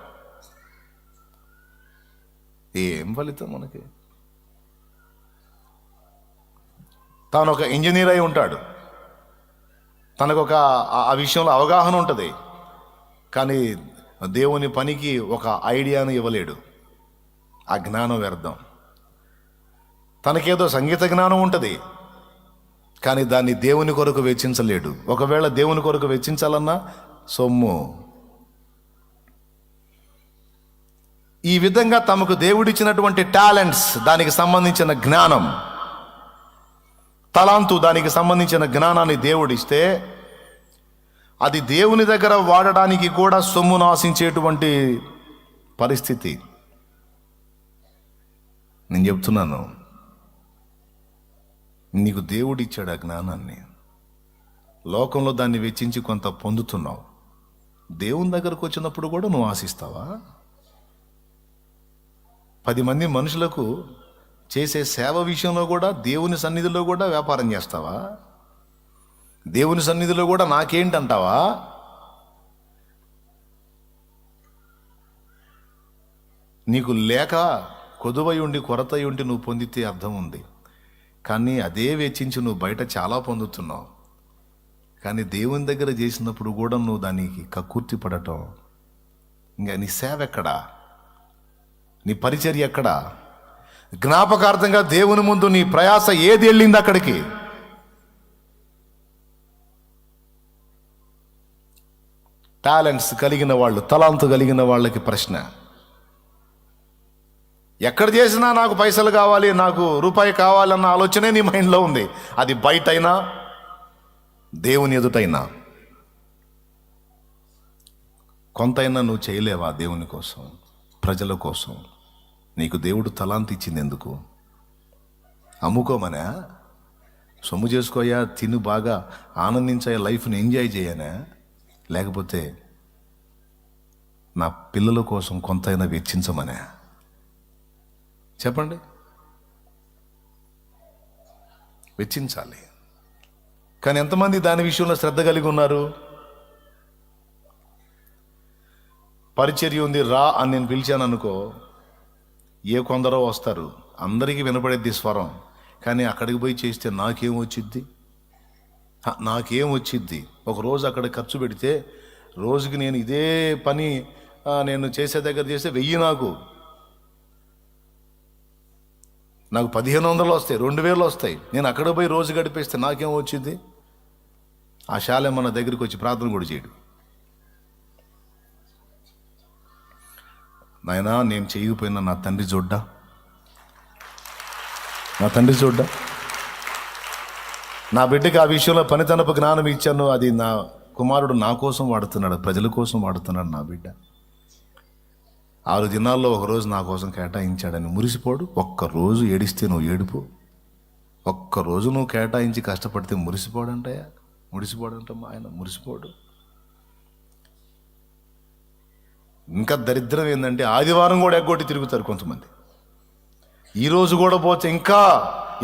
ఏం ఫలితం మనకి? తాను ఒక ఇంజనీర్ అయి ఉంటాడు, తనకు ఒక ఆ విషయంలో అవగాహన ఉంటుంది, కానీ దేవుని పనికి ఒక ఐడియాను ఇవ్వలేడు. ఆ జ్ఞానం వ్యర్థం. తనకేదో సంగీత జ్ఞానం ఉంటుంది, కానీ దాన్ని దేవుని కొరకు వెచ్చించలేడు. ఒకవేళ దేవుని కొరకు వెచ్చించాలన్నా సొమ్ము. ఈ విధంగా తమకు దేవుడిచ్చినటువంటి టాలెంట్స్, దానికి సంబంధించిన జ్ఞానం, తలాంతు, దానికి సంబంధించిన జ్ఞానాన్ని దేవుడిస్తే అది దేవుని దగ్గర వాడడానికి కూడా సొమ్మును ఆశించేటువంటి పరిస్థితి. నేను చెప్తున్నాను, నీకు దేవుడిచ్చాడు ఆ జ్ఞానాన్ని, లోకంలో దాన్ని వెచ్చించి కొంత పొందుతున్నావు. దేవుని దగ్గరకు వచ్చినప్పుడు కూడా నువ్వు ఆశిస్తావా? 10 మంది మనుషులకు చేసే సేవ విషయంలో కూడా, దేవుని సన్నిధిలో కూడా వ్యాపారం చేస్తావా? దేవుని సన్నిధిలో కూడా నాకేంటంటావా? నీకు లేక కొదువై ఉండి, కొరతై ఉండి నువ్వు పొందితే అర్థం ఉంది. కానీ అదే వెచ్చించి నువ్వు బయట చాలా పొందుతున్నావు. కానీ దేవుని దగ్గర చేసినప్పుడు కూడా నువ్వు దానికి కక్కుర్తి పడటం. ఇంకా నీ సేవ ఎక్కడా? నీ పరిచర్య ఎక్కడా? జ్ఞాపకార్థంగా దేవుని ముందు నీ ప్రయాస ఏది వెళ్ళింది అక్కడికి? టాలెంట్స్ కలిగిన వాళ్ళు, తలాంతు కలిగిన వాళ్ళకి ప్రశ్న, ఎక్కడ చేసినా నాకు పైసలు కావాలి, నాకు రూపాయి కావాలన్న ఆలోచనే నీ మైండ్లో ఉంది. అది బయటైనా దేవుని ఎదుటైనా. కొంతైనా నువ్వు చేయలేవా దేవుని కోసం, ప్రజల కోసం? నీకు దేవుడు తలాంతి ఇచ్చింది ఎందుకు? అమ్ముకోమనా? సొమ్ము చేసుకోయా, తిను, బాగా ఆనందించాయా, లైఫ్ని ఎంజాయ్ చేయనా? లేకపోతే నా పిల్లల కోసం కొంతైనా వెచ్చించమనా? చెప్పండి. వెచ్చించాలి. కానీ ఎంతమంది దాని విషయంలో శ్రద్ధ కలిగి ఉన్నారు? పరిచర్య ఉంది రా అని నేను పిలిచాను అనుకో, ఏ కొందరో వస్తారు, అందరికీ వినపడేది స్వరం. కానీ అక్కడికి పోయి చేస్తే నాకేం వచ్చిద్ది? ఒక రోజు అక్కడ ఖర్చు పెడితే రోజుకి నేను ఇదే పని నేను చేసే దగ్గర చేస్తే 1000 నాకు 1500 వస్తాయి, 2000 వస్తాయి. నేను అక్కడ పోయి రోజు గడిపేస్తే నాకేం వచ్చింది? ఆ శాలెం మన దగ్గరికి వచ్చి ప్రార్థన కూడా చేయడు. నాయనా, నేను చేయకపోయినా నా తండ్రి చూడ్డా, నా బిడ్డకి ఆ విషయంలో పనితనపు జ్ఞానం ఇచ్చాను. అది నా కుమారుడు నా కోసం వాడుతున్నాడు, ప్రజల కోసం వాడుతున్నాడు. నా బిడ్డ 6 దినాల్లో ఒకరోజు నా కోసం కేటాయించాడని మురిసిపోడు. ఒక్కరోజు ఏడిస్తే నువ్వు ఏడుపు, ఒక్కరోజు నువ్వు కేటాయించి కష్టపడితే మురిసిపోడంటమ్మా ఆయన, మురిసిపోడు. ఇంకా దరిద్రం ఏంటంటే ఆదివారం కూడా ఎగ్గొట్టి తిరుగుతారు కొంతమంది. ఈరోజు కూడా పోతే ఇంకా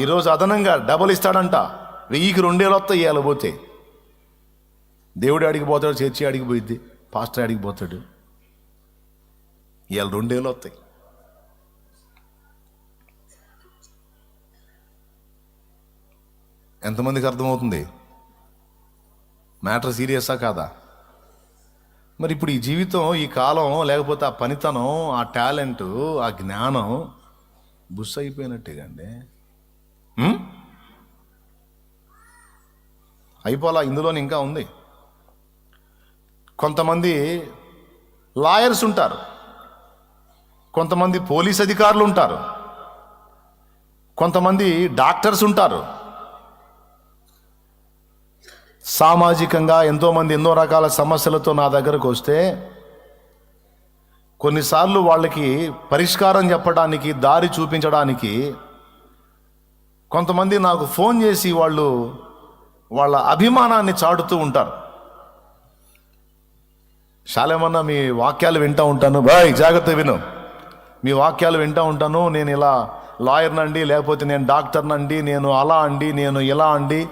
ఈరోజు అదనంగా డబల్ ఇస్తాడంట. 1000కి 2000 వస్తాయి ఇవాళ పోతే. దేవుడు అడిగి పోతాడు, చర్చి అడిగి పోయిద్ది, పాస్టర్ అడిగి పోతాడు, ఇవాళ 2000 వస్తాయి. ఎంతమందికి అర్థమవుతుంది మ్యాటర్ సీరియసా కాదా? మరి ఇప్పుడు ఈ జీవితం, ఈ కాలం, లేకపోతే ఆ పనితనం, ఆ టాలెంట్, ఆ జ్ఞానం బుస్ అయిపోయినట్టేగండి. అయిపోలా, ఇందులోని ఇంకా ఉంది. కొంతమంది లాయర్స్ ఉంటారు, కొంతమంది పోలీస్ అధికారులు ఉంటారు, కొంతమంది డాక్టర్స్ ఉంటారు. సామాజికంగా ఎంతోమంది ఎన్నో రకాల సమస్యలతో నా దగ్గరకు వస్తే కొన్నిసార్లు వాళ్ళకి పరిష్కారం చెప్పడానికి, దారి చూపించడానికి కొంతమంది నాకు ఫోన్ చేసి వాళ్ళ అభిమానాన్ని చాటుతూ ఉంటారు. శాలేమన్నా మీ వాక్యాలు వింటూ ఉంటాను, బాయ్ జాగ్రత్త విను, మీ వాక్యాలు వింటూ ఉంటాను, నేను ఇలా లాయర్నండి, లేకపోతే నేను డాక్టర్నండి, నేను అలా అండి, నేను ఇలా అండి,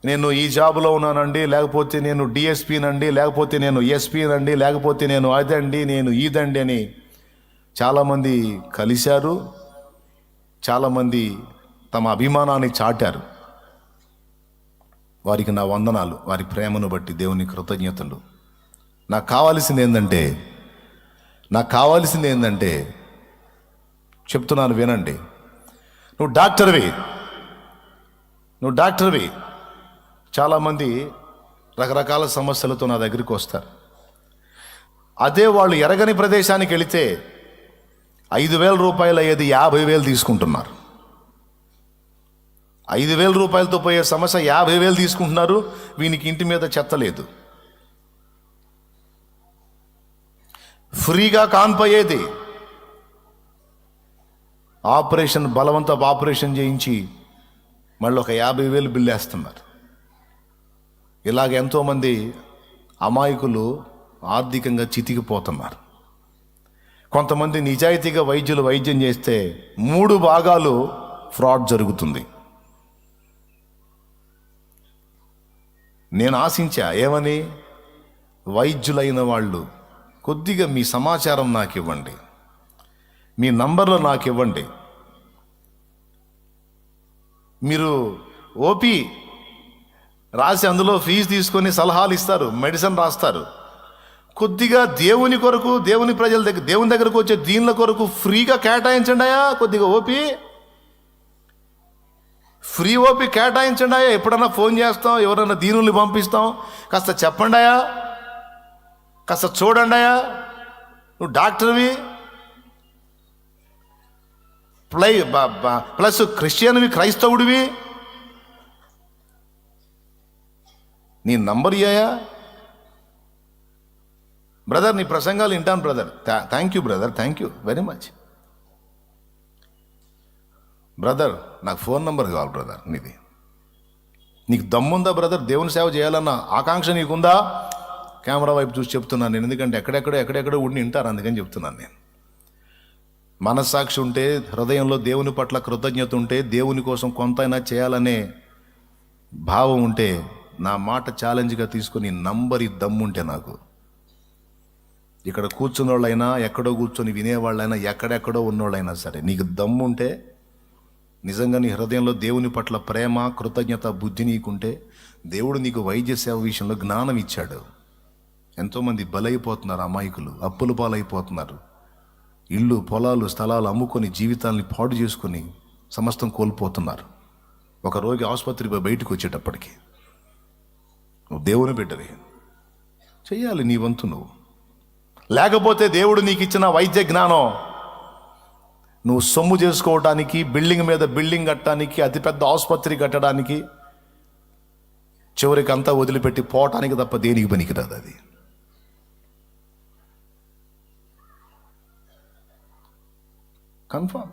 నేను ఈ జాబులో ఉన్నానండి, లేకపోతే నేను డిఎస్పీనండి, లేకపోతే నేను ఎస్పీనండి, లేకపోతే నేను అదండి, నేను ఇదండి అని చాలామంది కలిశారు. చాలామంది తమ అభిమానాన్ని చాటారు. వారికి నా వందనాలు, వారి ప్రేమను బట్టి దేవుని కృతజ్ఞతలు. నాకు కావాల్సింది ఏంటంటే చెప్తున్నాను వినండి. నువ్వు డాక్టర్వి. చాలామంది రకరకాల సమస్యలతో నా దగ్గరికి వస్తారు. అదే వాళ్ళు ఎరగని ప్రదేశానికి వెళితే 5,000 రూపాయలు అయ్యేది 50,000 తీసుకుంటున్నారు. 5,000 రూపాయలతో పోయే సమస్య 50,000 తీసుకుంటున్నారు. వీనికి ఇంటి మీద చెత్త లేదు. ఫ్రీగా కాన్పోయేది ఆపరేషన్, బలవంతపు ఆపరేషన్ చేయించి మళ్ళీ ఒక 50,000 బిల్లు వేస్తున్నారు. ఇలాగ ఎంతోమంది అమాయకులు ఆర్థికంగా చితికిపోతున్నారు. కొంతమంది నిజాయితీగా వైద్యులు వైద్యం చేస్తే 3 భాగాలు ఫ్రాడ్ జరుగుతుంది. నేను ఆశించా ఏమని, వైద్యులైన వాళ్ళు కొద్దిగా మీ సమాచారం నాకు ఇవ్వండి, మీ నంబర్లు నాకు ఇవ్వండి. మీరు ఓపీ రాసి అందులో ఫీజు తీసుకొని సలహాలు ఇస్తారు, మెడిసిన్ రాస్తారు. కొద్దిగా దేవుని కొరకు, దేవుని ప్రజల దగ్గర, దేవుని దగ్గరకు వచ్చే దీనుల కొరకు ఫ్రీగా కేటాయించండి అయ్యా. కొద్దిగా ఓపీ, ఫ్రీ ఓపీ కేటాయించండి అయ్యా. ఎప్పుడన్నా ఫోన్ చేస్తాం, ఎవరన్నా దీనుల్ని పంపిస్తాం, కాస్త చెప్పండి అయ్యా, కాస్త చూడండి అయ్యా. నువ్వు డాక్టర్వి ప్లస్ క్రిస్టియన్వి, క్రైస్తవుడివి, నీ నంబర్ ఇయ్యా బ్రదర్. నీ ప్రసంగాలు వింటాను brother. Thank you brother, thank you very much brother. నాకు ఫోన్ నంబర్ కావాలి బ్రదర్ నీది. నీకు దమ్ముందా బ్రదర్ దేవుని సేవ చేయాలన్న ఆకాంక్ష నీకుందా? కెమెరా వైపు చూసి చెప్తున్నాను నేను, ఎందుకంటే ఎక్కడెక్కడో ఉండి వింటారు, అందుకని చెప్తున్నాను నేను. మనస్సాక్షి ఉంటే, హృదయంలో దేవుని పట్ల కృతజ్ఞత ఉంటే, దేవుని కోసం కొంతైనా చేయాలనే భావం ఉంటే, నా మాట ఛాలెంజ్గా తీసుకుని నంబరి దమ్ముంటే నాకు, ఇక్కడ కూర్చున్న వాళ్ళైనా, ఎక్కడో కూర్చొని వినేవాళ్ళైనా, ఎక్కడెక్కడో ఉన్నోళ్ళైనా సరే, నీకు దమ్ముంటే, నిజంగా నీ హృదయంలో దేవుని పట్ల ప్రేమ, కృతజ్ఞత, బుద్ధి నీకుంటే, దేవుడు నీకు వైద్య సేవ విషయంలో జ్ఞానం ఇచ్చాడు. ఎంతోమంది బలైపోతున్నారు, అమాయకులు అప్పుల పాలైపోతున్నారు, ఇళ్ళు, పొలాలు, స్థలాలు అమ్ముకొని జీవితాల్ని పాడు చేసుకొని సమస్తం కోల్పోతున్నారు. ఒక రోగి ఆసుపత్రి బయటకు వచ్చేటప్పటికి, నువ్వు దేవుని బిడ్డవి, చెయ్యాలి నీ వంతు నువ్వు. లేకపోతే దేవుడు నీకు ఇచ్చిన వైద్య జ్ఞానం నువ్వు సొమ్ము చేసుకోవటానికి, బిల్డింగ్ మీద బిల్డింగ్ కట్టడానికి, అతిపెద్ద ఆసుపత్రి కట్టడానికి, చివరికి అంతా వదిలిపెట్టి పోవటానికి తప్ప దేనికి పనికిరాదు. అది కన్ఫర్మ్.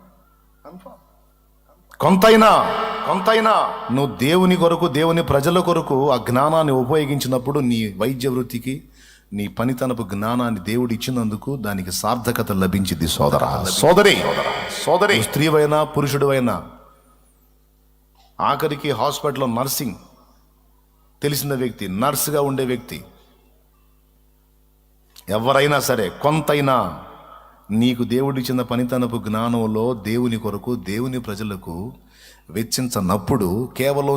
కొంతైనా నువ్వు దేవుని కొరకు, దేవుని ప్రజల కొరకు ఆ జ్ఞానాన్ని ఉపయోగించినప్పుడు, నీ వైద్య వృత్తికి, నీ పనితనపు జ్ఞానాన్ని దేవుడు ఇచ్చినందుకు దానికి సార్థకత లభించింది. సోదరా, సోదరి, స్త్రీవైనా పురుషుడివైనా, ఆఖరికి హాస్పిటల్లో నర్సింగ్ తెలిసిన వ్యక్తి, నర్సుగా ఉండే వ్యక్తి, ఎవరైనా సరే కొంతైనా నీకు దేవుడిచ్చిన పనితనపు జ్ఞానంలో దేవుని కొరకు, దేవుని ప్రజలకు వెచ్చించనప్పుడు, కేవలం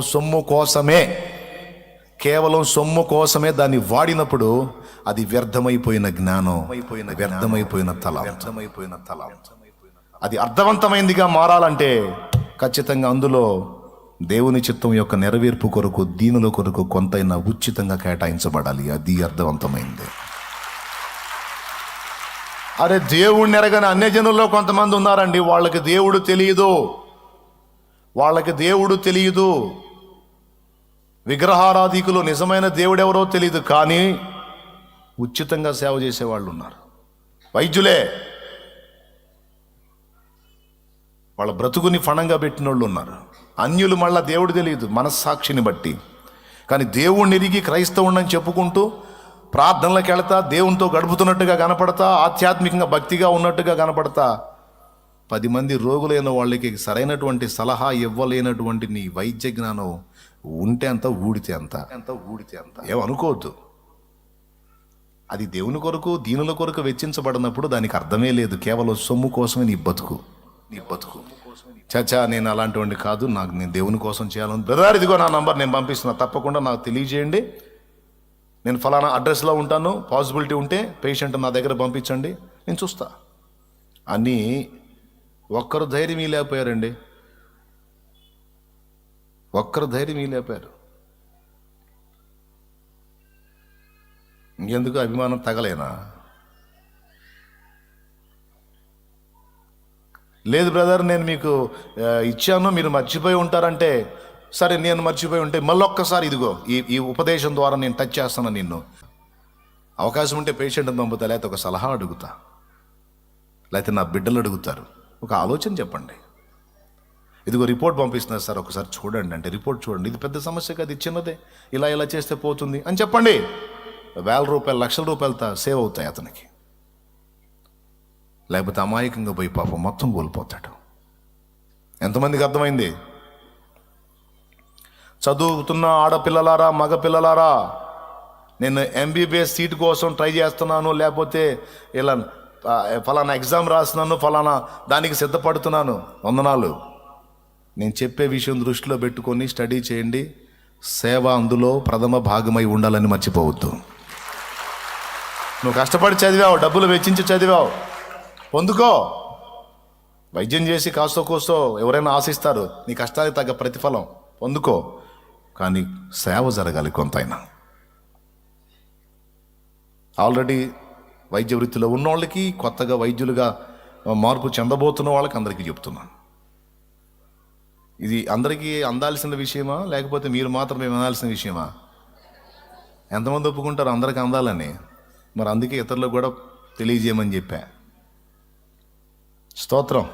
సొమ్ము కోసమే దాన్ని వాడినప్పుడు, అది వ్యర్థమైపోయిన జ్ఞానం, వ్యర్థమైపోయిన తల. అది అర్థవంతమైందిగా మారాలంటే ఖచ్చితంగా అందులో దేవుని చిత్తం యొక్క నెరవేర్పు కొరకు, దీనుల కొరకు కొంతైనా ఉచితంగా కేటాయించబడాలి. అది అర్థవంతమైంది. అరే, దేవుడిని ఎరగని అన్యజనుల్లో కొంతమంది ఉన్నారండి, వాళ్ళకి దేవుడు తెలియదు. విగ్రహారాధికులు, నిజమైన దేవుడు ఎవరో తెలియదు, కానీ ఉచితంగా సేవ చేసేవాళ్ళు ఉన్నారు. వైద్యులే, వాళ్ళ బ్రతుకుని ఫణంగా పెట్టిన వాళ్ళు ఉన్నారు. అన్యులు, మళ్ళా దేవుడు తెలియదు మనస్సాక్షిని బట్టి, కానీ దేవుణ్ణి ఎరిగి క్రైస్తవుణ్ణని చెప్పుకుంటూ ప్రార్థనలకు వెళతా, దేవునితో గడుపుతున్నట్టుగా కనపడతా, ఆధ్యాత్మికంగా భక్తిగా ఉన్నట్టుగా కనపడతా, 10 మంది రోగులైన వాళ్ళకి సరైనటువంటి సలహా ఇవ్వలేనటువంటి నీ వైద్య జ్ఞానం ఉంటే అంత, ఊడితే అంత. ఏమనుకోవద్దు. అది దేవుని కొరకు, దీనుల కొరకు వెచ్చించబడినప్పుడు దానికి అర్థమే లేదు. కేవలం సొమ్ము కోసమే నీ బతుకు. చచ్చా, నేను అలాంటి కాదు, నేను దేవుని కోసం చేయాలని. బ్రదర్, ఇదిగో నా నంబర్ నేను పంపిస్తున్నా, తప్పకుండా నాకు తెలియజేయండి, నేను ఫలానా అడ్రస్లో ఉంటాను, పాసిబిలిటీ ఉంటే పేషెంట్ నా దగ్గర పంపించండి, నేను చూస్తా అని ఒక్కరు ధైర్యం లేకపోయారండి. ఇంకెందుకు అభిమానం తగలేనా? లేదు బ్రదర్, నేను మీకు ఇచ్చాను, మీరు మర్చిపోయి ఉంటారంటే, సరే నేను మర్చిపోయి ఉంటే మళ్ళొక్కసారి ఇదిగో ఈ ఉపదేశం ద్వారా నేను టచ్ చేస్తాను నిన్ను. అవకాశం ఉంటే పేషెంట్ని పంపుతా, లేకపోతే ఒక సలహా అడుగుతా, లేకపోతే నా బిడ్డలు అడుగుతారు, ఒక ఆలోచన చెప్పండి. ఇదిగో రిపోర్ట్ పంపిస్తున్నారు సార్, ఒకసారి చూడండి అంటే, రిపోర్ట్ చూడండి, ఇది పెద్ద సమస్య కాదు, ఇది చిన్నదే, ఇలా చేస్తే పోతుంది అని చెప్పండి. 1000 రూపాయలు, లక్షల రూపాయలతో సేవ్ అవుతాయి అతనికి. లేకపోతే అమాయకంగా పోయి పాపం మొత్తం కోల్పోతాడు. ఎంతమందికి అర్థమైంది? చదువుతున్న ఆడపిల్లలారా, మగపిల్లలారా, నేను MBBS సీట్ కోసం ట్రై చేస్తున్నాను, లేకపోతే ఇలా ఫలానా ఎగ్జామ్ రాస్తున్నాను, ఫలానా దానికి సిద్ధపడుతున్నాను, వందనాలు. నేను చెప్పే విషయం దృష్టిలో పెట్టుకొని స్టడీ చేయండి. సేవ అందులో ప్రథమ భాగమై ఉండాలని మర్చిపోవద్దు. నువ్వు కష్టపడి చదివావు, డబ్బులు వెచ్చించి చదివావు, పొందుకో. వైద్యం చేసి కాస్తో కోస్తో ఎవరైనా ఆశిస్తారు, నీ కష్టానికి తగ్గ ప్రతిఫలం పొందుకో, కానీ సేవ జరగాలి కొంతైనా. ఆల్రెడీ వైద్య వృత్తిలో ఉన్నోళ్ళకి, కొత్తగా వైద్యులుగా మార్పు చెందబోతున్న వాళ్ళకి అందరికీ చెప్తున్నాను, ఇది అందరికీ అందాల్సిన విషయమా, లేకపోతే మీరు మాత్రమే వినాల్సిన విషయమా? ఎంతమంది ఒప్పుకుంటారు అందరికీ అందాలని? మరి అందుకే ఇతరులకు కూడా తెలియజేయమని చెప్పా. స్తోత్రం.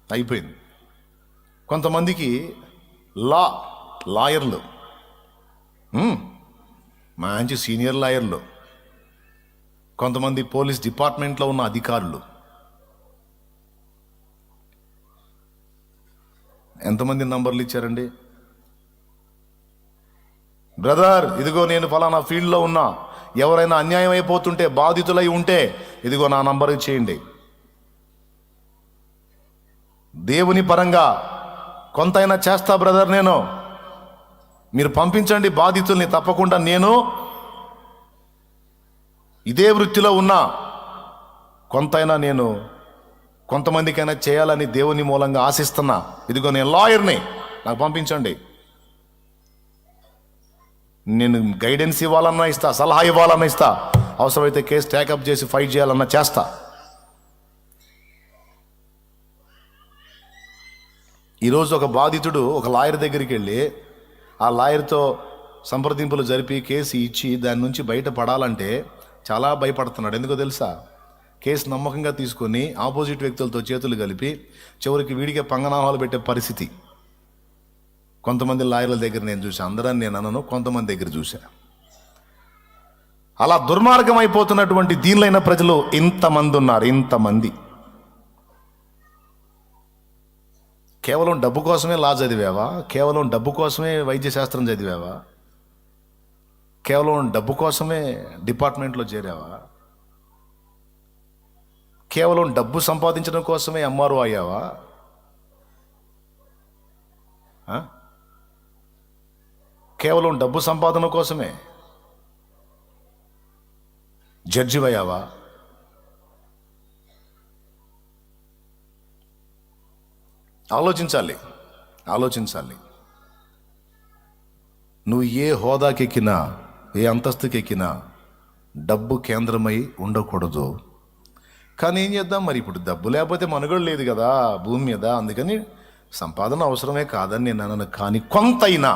అయిపోయింది. కొంతమందికి లాయర్లు, మంచి సీనియర్ లాయర్లు, కొంతమంది పోలీస్ డిపార్ట్మెంట్లో ఉన్న అధికారులు, ఎంతమంది నంబర్లు ఇచ్చారండి? బ్రదర్, ఇదిగో నేను ఫలానా ఫీల్డ్లో ఉన్నా, ఎవరైనా అన్యాయం అయిపోతుంటే, బాధితులై ఉంటే ఇదిగో నా నంబర్ ఇచ్చేయండి. దేవుని పరంగా కొంతైనా చేస్తా బ్రదర్, నేను మీరు పంపించండి బాధితుల్ని, తప్పకుండా నేను ఇదే వృత్తిలో ఉన్నా, కొంతైనా నేను కొంతమందికైనా చేయాలని దేవుని మూలంగా ఆశిస్తున్నా. ఇదిగో నేను లాయర్ని, నాకు పంపించండి. నేను గైడెన్స్ ఇవ్వాలన్నా ఇస్తా, సలహా ఇవ్వాలన్నా ఇస్తా, అవసరమైతే కేసు టేకప్ చేసి ఫైట్ చేయాలన్నా చేస్తా. ఈరోజు ఒక బాధితుడు ఒక లాయర్ దగ్గరికి వెళ్ళి ఆ లాయర్తో సంప్రదింపులు జరిపి కేసు ఇచ్చి దాని నుంచి బయటపడాలంటే చాలా భయపడుతున్నాడు. ఎందుకో తెలుసా? కేసు నమ్మకంగా తీసుకొని ఆపోజిట్ వ్యక్తులతో చేతులు కలిపి చివరికి వీడికే పంగనామాలు పెట్టే పరిస్థితి కొంతమంది లాయర్ల దగ్గర నేను చూసా. అందరని నేను అనను, కొంతమంది దగ్గర చూసా. అలా దుర్మార్గం అయిపోతున్నటువంటి దీనిలైన ప్రజలు ఇంతమంది ఉన్నారు. ఇంతమంది కేవలం డబ్బు కోసమే లా చదివావా? కేవలం డబ్బు కోసమే వైద్య శాస్త్రం చదివావా? కేవలం డబ్బు కోసమే డిపార్ట్మెంట్లో చేరావా? కేవలం డబ్బు సంపాదించడం కోసమే ఎంఆర్ఓ అయ్యావా? కేవలం డబ్బు సంపాదన కోసమే జడ్జి అయ్యావా? ఆలోచించాలి, ఆలోచించాలి. నువ్వు ఏ హోదాకి ఎక్కినా, ఏ అంతస్తుకి ఎక్కినా డబ్బు కేంద్రమై ఉండకూడదు. కానీ ఏం చేద్దాం మరి, ఇప్పుడు డబ్బు లేకపోతే మనుగడ లేదు కదా భూమి మీద. అందుకని సంపాదన అవసరమే కాదని నేను అన్నాను. కానీ కొంతైనా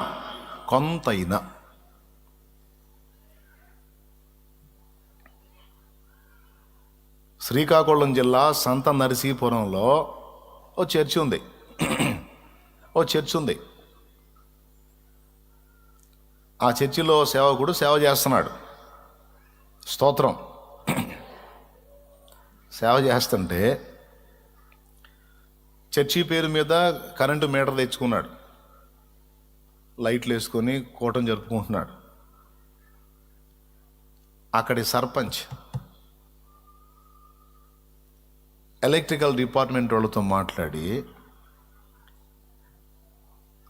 శ్రీకాకుళం జిల్లా సంత నరసీపురంలో ఓ చర్చి ఉంది. ఆ చర్చిలో సేవకుడు సేవ చేస్తున్నాడు. స్తోత్రం. సేవ చేస్తుంటే చర్చి పేరు మీద కరెంటు మీటర్ తెచ్చుకున్నాడు. లైట్లు వేసుకొని కూటం జరుపుకుంటున్నాడు. అక్కడి సర్పంచ్ ఎలక్ట్రికల్ డిపార్ట్మెంట్ వాళ్ళతో మాట్లాడి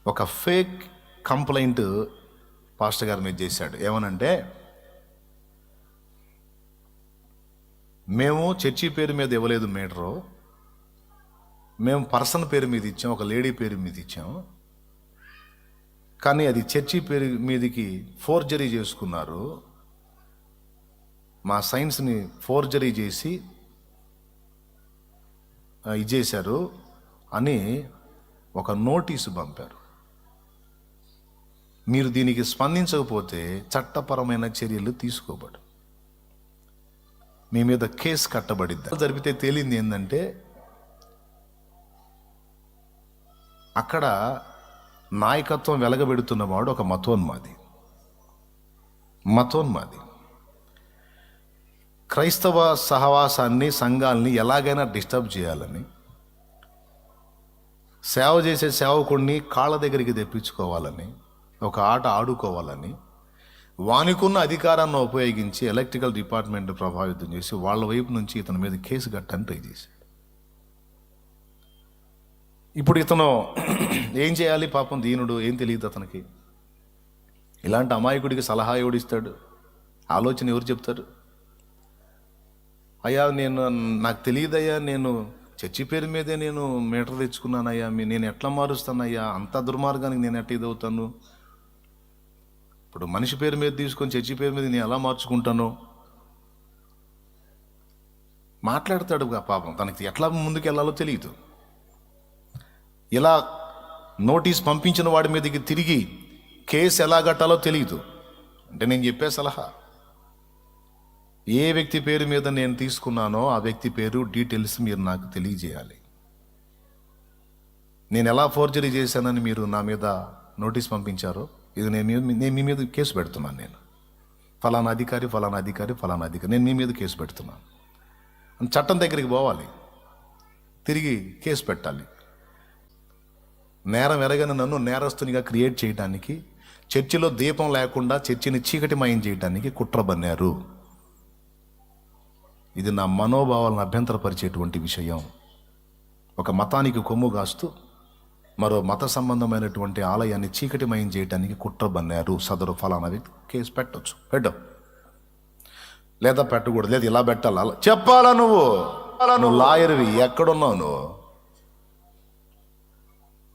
ఒక ఫేక్ కంప్లైంట్ పాస్టర్ గారి మీద చేశాడు. ఏమనంటే, మేము చర్చి పేరు మీద ఇవ్వలేదు మీటరు, మేము పర్సన్ పేరు మీద ఇచ్చాం, ఒక లేడీ పేరు మీద ఇచ్చాం. కానీ అది చర్చి పేరు మీదకి ఫోర్జరీ చేసుకున్నారు. మా సైన్స్ని ఫోర్జరీ చేసి ఇచ్చేశారు అని ఒక నోటీసు పంపారు. మీరు దీనికి స్పందించకపోతే చట్టపరమైన చర్యలు తీసుకోబడు, మీ మీద కేసు కట్టబడిద్ది. జరిపితే తేలింది ఏంటంటే, అక్కడ నాయకత్వం వెలగబెడుతున్నవాడు ఒక మతోన్మాది. క్రైస్తవ సహవాసాన్ని, సంఘాలని ఎలాగైనా డిస్టర్బ్ చేయాలని, సేవ చేసే సేవకుడిని కాళ్ళ దగ్గరికి తెప్పించుకోవాలని, ఒక ఆట ఆడుకోవాలని వానికున్న అధికారాన్ని ఉపయోగించి ఎలక్ట్రికల్ డిపార్ట్మెంట్ ప్రభావితం చేసి వాళ్ళ వైపు నుంచి ఇతని మీద కేసు కట్టని ట్రై చేశాడు. ఇప్పుడు ఇతను ఏం చేయాలి? పాపం దీనుడు, ఏం తెలియదు అతనికి. ఇలాంటి అమాయకుడికి సలహా ఎవడిస్తాడు? ఆలోచన ఎవరు చెప్తారు? అయ్యా నాకు తెలియదయ్యా, నేను చర్చి పేరు మీదే నేను మీటర్ తెచ్చుకున్నానయ్యా, నేను ఎట్లా మారుస్తానయ్యా, అంత దుర్మార్గానికి నేను ఎట్లా ఇదవుతాను? ఇప్పుడు మనిషి పేరు మీద తీసుకొని చర్చి పేరు మీద నేను ఎలా మార్చుకుంటాను? మాట్లాడతాడు పాపం, తనకి ఎట్లా ముందుకు వెళ్ళాలో తెలియదు. ఇలా నోటీస్ పంపించిన వాడి మీదకి తిరిగి కేసు ఎలా కట్టాలో తెలియదు. అంటే నేను చెప్పే సలహా, ఏ వ్యక్తి పేరు మీద నేను తీసుకున్నానో ఆ వ్యక్తి పేరు డీటెయిల్స్ మీరు నాకు తెలియజేయాలి. నేను ఎలా ఫోర్జరీ చేశానని మీరు నా మీద నోటీస్ పంపించారో, ఇది నేను మీ మీద కేసు పెడుతున్నాను. నేను ఫలానా అధికారి నేను మీ మీద కేసు పెడుతున్నాను. చట్టం దగ్గరికి పోవాలి, తిరిగి కేసు పెట్టాలి. నేరం ఎరగని నన్ను నేరస్తునిగా క్రియేట్ చేయడానికి, చర్చిలో దీపం లేకుండా చర్చిని చీకటిమయం చేయడానికి కుట్ర బన్నారు. ఇది నా మనోభావాలను అభ్యంతరపరిచేటువంటి విషయం. ఒక మతానికి కొమ్ము కాస్తూ మరో మత సంబంధమైనటువంటి ఆలయాన్ని చీకటిమయం చేయడానికి కుట్ర బన్నారు. సదరు ఫలానా వ్యక్తి కేసు పెట్టచ్చు, పెట్టవు, లేదా పెట్టకూడదు, లేదా ఇలా పెట్టాలి, అలా చెప్పాలా? నువ్వు లాయర్వి, ఎక్కడున్నావు నువ్వు?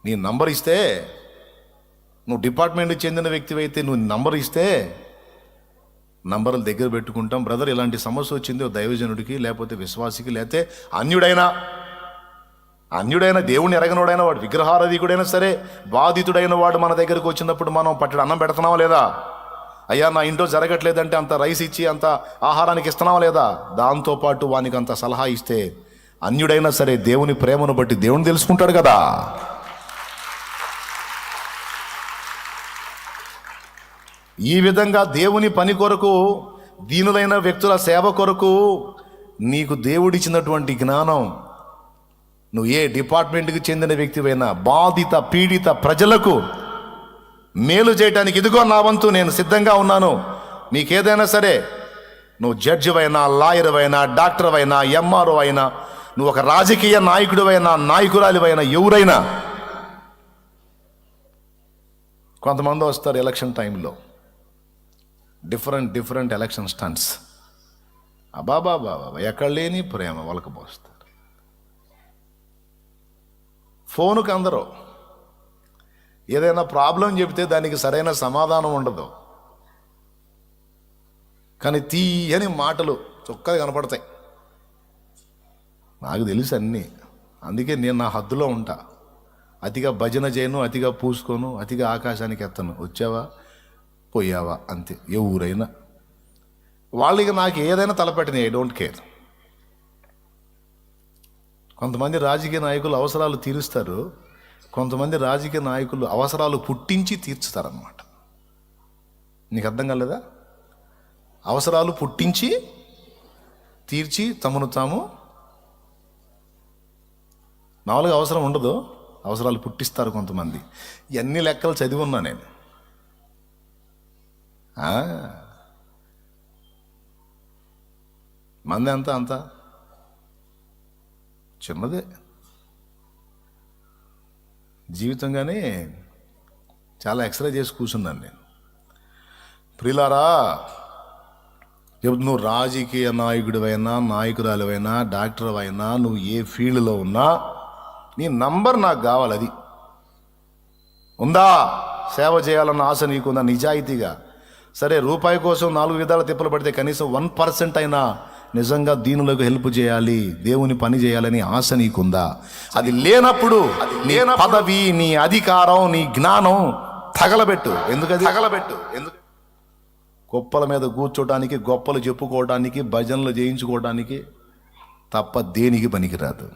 నీ నంబర్ ఇస్తే, నువ్వు డిపార్ట్మెంట్కి చెందిన వ్యక్తివి అయితే నువ్వు నంబర్ ఇస్తే నంబర్లు దగ్గర పెట్టుకుంటాం. బ్రదర్, ఇలాంటి సమస్య వచ్చింది ఓ దైవజనుడికి, లేకపోతే విశ్వాసికి, లేకపోతే అన్యుడైన దేవుణ్ణి ఎరగనోడైన వాడు, విగ్రహారాధికుడైనా సరే బాధితుడైన వాడు మన దగ్గరకు వచ్చినప్పుడు మనం పట్టడి అన్నం పెడుతున్నావా లేదా? అయ్యా నా ఇంట్లో జరగట్లేదంటే అంత రైస్ ఇచ్చి అంత ఆహారానికి ఇస్తున్నావా లేదా? దాంతోపాటు వానికి అంత సలహా ఇస్తే అన్యుడైనా సరే దేవుని ప్రేమను బట్టి దేవుని తెలుసుకుంటాడు కదా. ఈ విధంగా దేవుని పని కొరకు, దీనులైన వ్యక్తుల సేవ కొరకు నీకు దేవుడిచ్చినటువంటి జ్ఞానం, నువ్వు ఏ డిపార్ట్మెంట్కి చెందిన వ్యక్తివైనా బాధిత పీడిత ప్రజలకు మేలు చేయడానికి ఇదిగో నా వంతు నేను సిద్ధంగా ఉన్నాను. నీకేదైనా సరే, నువ్వు జడ్జి అయినా, లాయర్ అయినా, డాక్టర్ అయినా, ఎంఆర్ఓ అయినా, నువ్వు ఒక రాజకీయ నాయకుడు అయినా, నాయకురాలివైనా, ఎవరైనా. కొంతమంది వస్తారు ఎలక్షన్ టైంలో, డిఫరెంట్ ఎలక్షన్ స్టంట్స్, అబాబాబా ఎక్కడ లేని ప్రేమ వలకపోస్తారు. ఫోనుకి అందరూ ఏదైనా ప్రాబ్లం చెబితే దానికి సరైన సమాధానం ఉండదు, కానీ తీయని మాటలు చొక్కగా కనపడతాయి. నాకు తెలుసు అన్నీ, అందుకే నేను నా హద్దులో ఉంటా. అతిగా భజన చేయను, అతిగా పూసుకోను, అతిగా ఆకాశానికి ఎత్తను. వచ్చావా పోయావా అంతే. ఏ ఊరైనా వాళ్ళకి నాకు ఏదైనా తలపెట్టని, ఐ డోంట్ కేర్. కొంతమంది రాజకీయ నాయకులు అవసరాలు తీరుస్తారు, కొంతమంది రాజకీయ నాయకులు అవసరాలు పుట్టించి తీర్చుతారన్నమాట. నీకు అర్థం కాలేదా? అవసరాలు పుట్టించి తీర్చి తమను తాము, మామూలుగా అవసరం ఉండదు, అవసరాలు పుట్టిస్తారు కొంతమంది. ఎన్ని లెక్కలు చదివి ఉన్నా నేను. మంది అంతా చిన్నదే జీవితంగానే చాలా ఎక్స్రే చేసి కూర్చున్నాను నేను. ప్రియులారా, నువ్వు రాజకీయ నాయకుడివైనా, నాయకురాలివైనా, డాక్టర్ అయినా, నువ్వు ఏ ఫీల్డ్లో ఉన్నా నీ నంబర్ నాకు కావాలి. అది ఉందా? సేవ చేయాలన్న ఆశ నీకుందా? నిజాయితీగా సరే, రూపాయి కోసం 4 విధాల తిప్పలు పడితే కనీసం 1% అయినా నిజంగా దీనులకు హెల్ప్ చేయాలి, దేవుని పని చేయాలని ఆశ నీకుందా? అది లేనప్పుడు నీ పదవి, నీ అధికారం, నీ జ్ఞానం తగలబెట్టు. ఎందుకు? గొప్పల మీద కూర్చోడానికి, గొప్పలు చెప్పుకోవడానికి, భజనలు చేయించుకోవడానికి తప్ప దేనికి పనికిరాదు.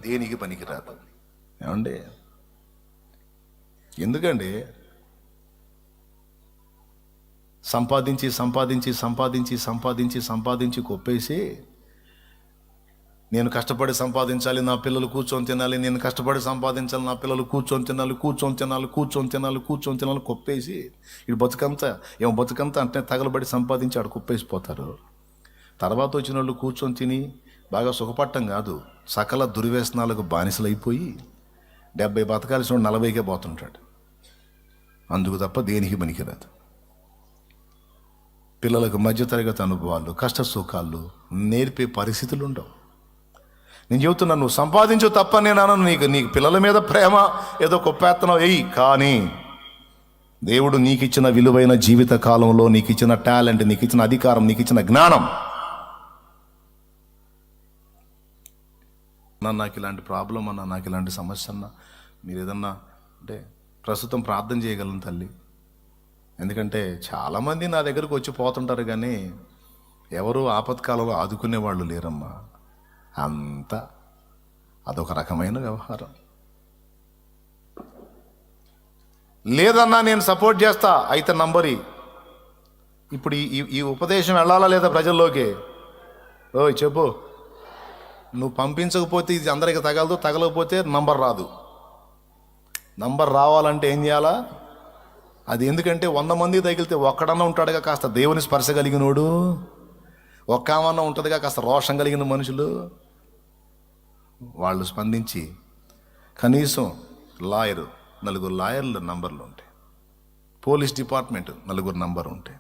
ఏమండి? ఎందుకండి? సంపాదించి కొప్పేసి, నేను కష్టపడి సంపాదించాలి, నా పిల్లలు కూర్చొని తినాలి, నేను కష్టపడి సంపాదించాలి, నా పిల్లలు కూర్చొని తినాలి కొప్పేసి, ఇటు బతుకంతా అంటే తగలబడి సంపాదించి ఆడు కుప్పేసిపోతారు. తర్వాత వచ్చిన వాళ్ళు కూర్చొని తిని బాగా సుఖపట్టం కాదు, సకల దుర్వ్యసనాలకు బానిసలైపోయి 70 బతకాల్సిన 40కే పోతుంటాడు. అందుకు తప్ప దేనికి పనికిరాదు. పిల్లలకు మధ్యతరగతి అనుభవాలు, కష్ట సుఖాలు నేర్పే పరిస్థితులు ఉండవు. నేను చెబుతున్నా, నువ్వు సంపాదించు తప్ప నేను అనను. నీకు పిల్లల మీద ప్రేమ ఏదో గొప్పేత్తనం వెయ్యి, కానీ దేవుడు నీకు ఇచ్చిన విలువైన జీవిత కాలంలో నీకు ఇచ్చిన టాలెంట్, నీకు ఇచ్చిన అధికారం, నీకు ఇచ్చిన జ్ఞానం, నాకు ఇలాంటి ప్రాబ్లం అన్నా, నాకు ఇలాంటి సమస్య అన్నా, మీరు ఏదన్నా అంటే ప్రస్తుతం ప్రార్థన చేయగలను తల్లి. ఎందుకంటే చాలామంది నా దగ్గరకు వచ్చి పోతుంటారు, కానీ ఎవరు ఆపత్కాలంలో ఆదుకునే వాళ్ళు లేరమ్మా. అంతా అదొక రకమైన వ్యవహారం. లేదన్నా నేను సపోర్ట్ చేస్తా, అయితే నంబరి. ఇప్పుడు ఈ ఉపదేశం వెళ్ళాలా లేదా ప్రజల్లోకి? ఓయ్ చెప్పు. నువ్వు పంపించకపోతే ఇది అందరికి తగలదు, తగలకపోతే నంబర్ రాదు. నంబర్ రావాలంటే ఏం చేయాలా? అది ఎందుకంటే 100 మంది తగిలితే ఒక్కడన్నా ఉంటాడుగా కాస్త దేవుని స్పర్శ కలిగినోడు, ఒక్కమన్నా ఉంటుందిగా కాస్త రోషం కలిగిన మనుషులు. వాళ్ళు స్పందించి కనీసం లాయరు 4 లాయర్లు నంబర్లు ఉంటాయి, పోలీస్ డిపార్ట్మెంట్ 4 నంబర్ ఉంటాయి,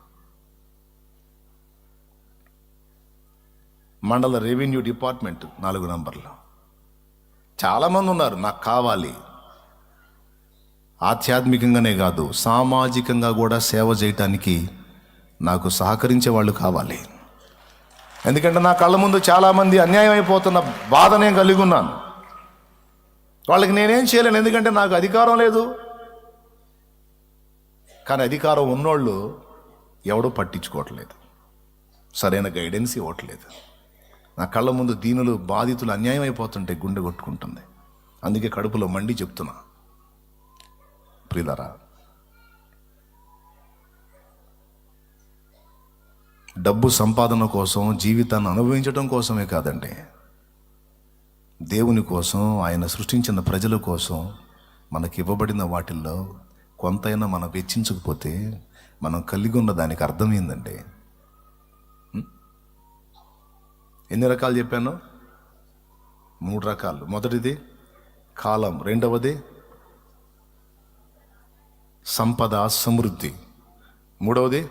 మండల రెవెన్యూ డిపార్ట్మెంట్ 4 నంబర్లు. చాలామంది ఉన్నారు నాకు కావాలి. ఆధ్యాత్మికంగానే కాదు, సామాజికంగా కూడా సేవ చేయటానికి నాకు సహకరించే వాళ్ళు కావాలి. ఎందుకంటే నా కళ్ళ ముందు చాలామంది అన్యాయం అయిపోతున్న బాధ నేను కలిగి ఉన్నాను. వాళ్ళకి నేనేం చేయలేను, ఎందుకంటే నాకు అధికారం లేదు. కానీ అధికారం ఉన్నోళ్ళు ఎవడూ పట్టించుకోవట్లేదు, సరైన గైడెన్స్ ఇవ్వట్లేదు. నా కళ్ళ ముందు దీనులు, బాధితులు అన్యాయం అయిపోతుంటే గుండె కొట్టుకుంటుంది. అందుకే కడుపులో మండి చెప్తున్నా, ప్రియులారా, డబ్బు సంపాదన కోసం, జీవితాన్ని అనుభవించడం కోసమే కాదండి, దేవుని కోసం, ఆయన సృష్టించిన ప్రజల కోసం మనకి ఇవ్వబడిన వాటిల్లో కొంతైనా మనం వెచ్చించకపోతే మనం కలిగి ఉన్న దానికి అర్థం ఏందండి? ఎన్ని రకాలు చెప్పాను? 3 రకాలు. మొదటిది కాలం, రెండవది సంపద, సమృద్ధి, మూడవది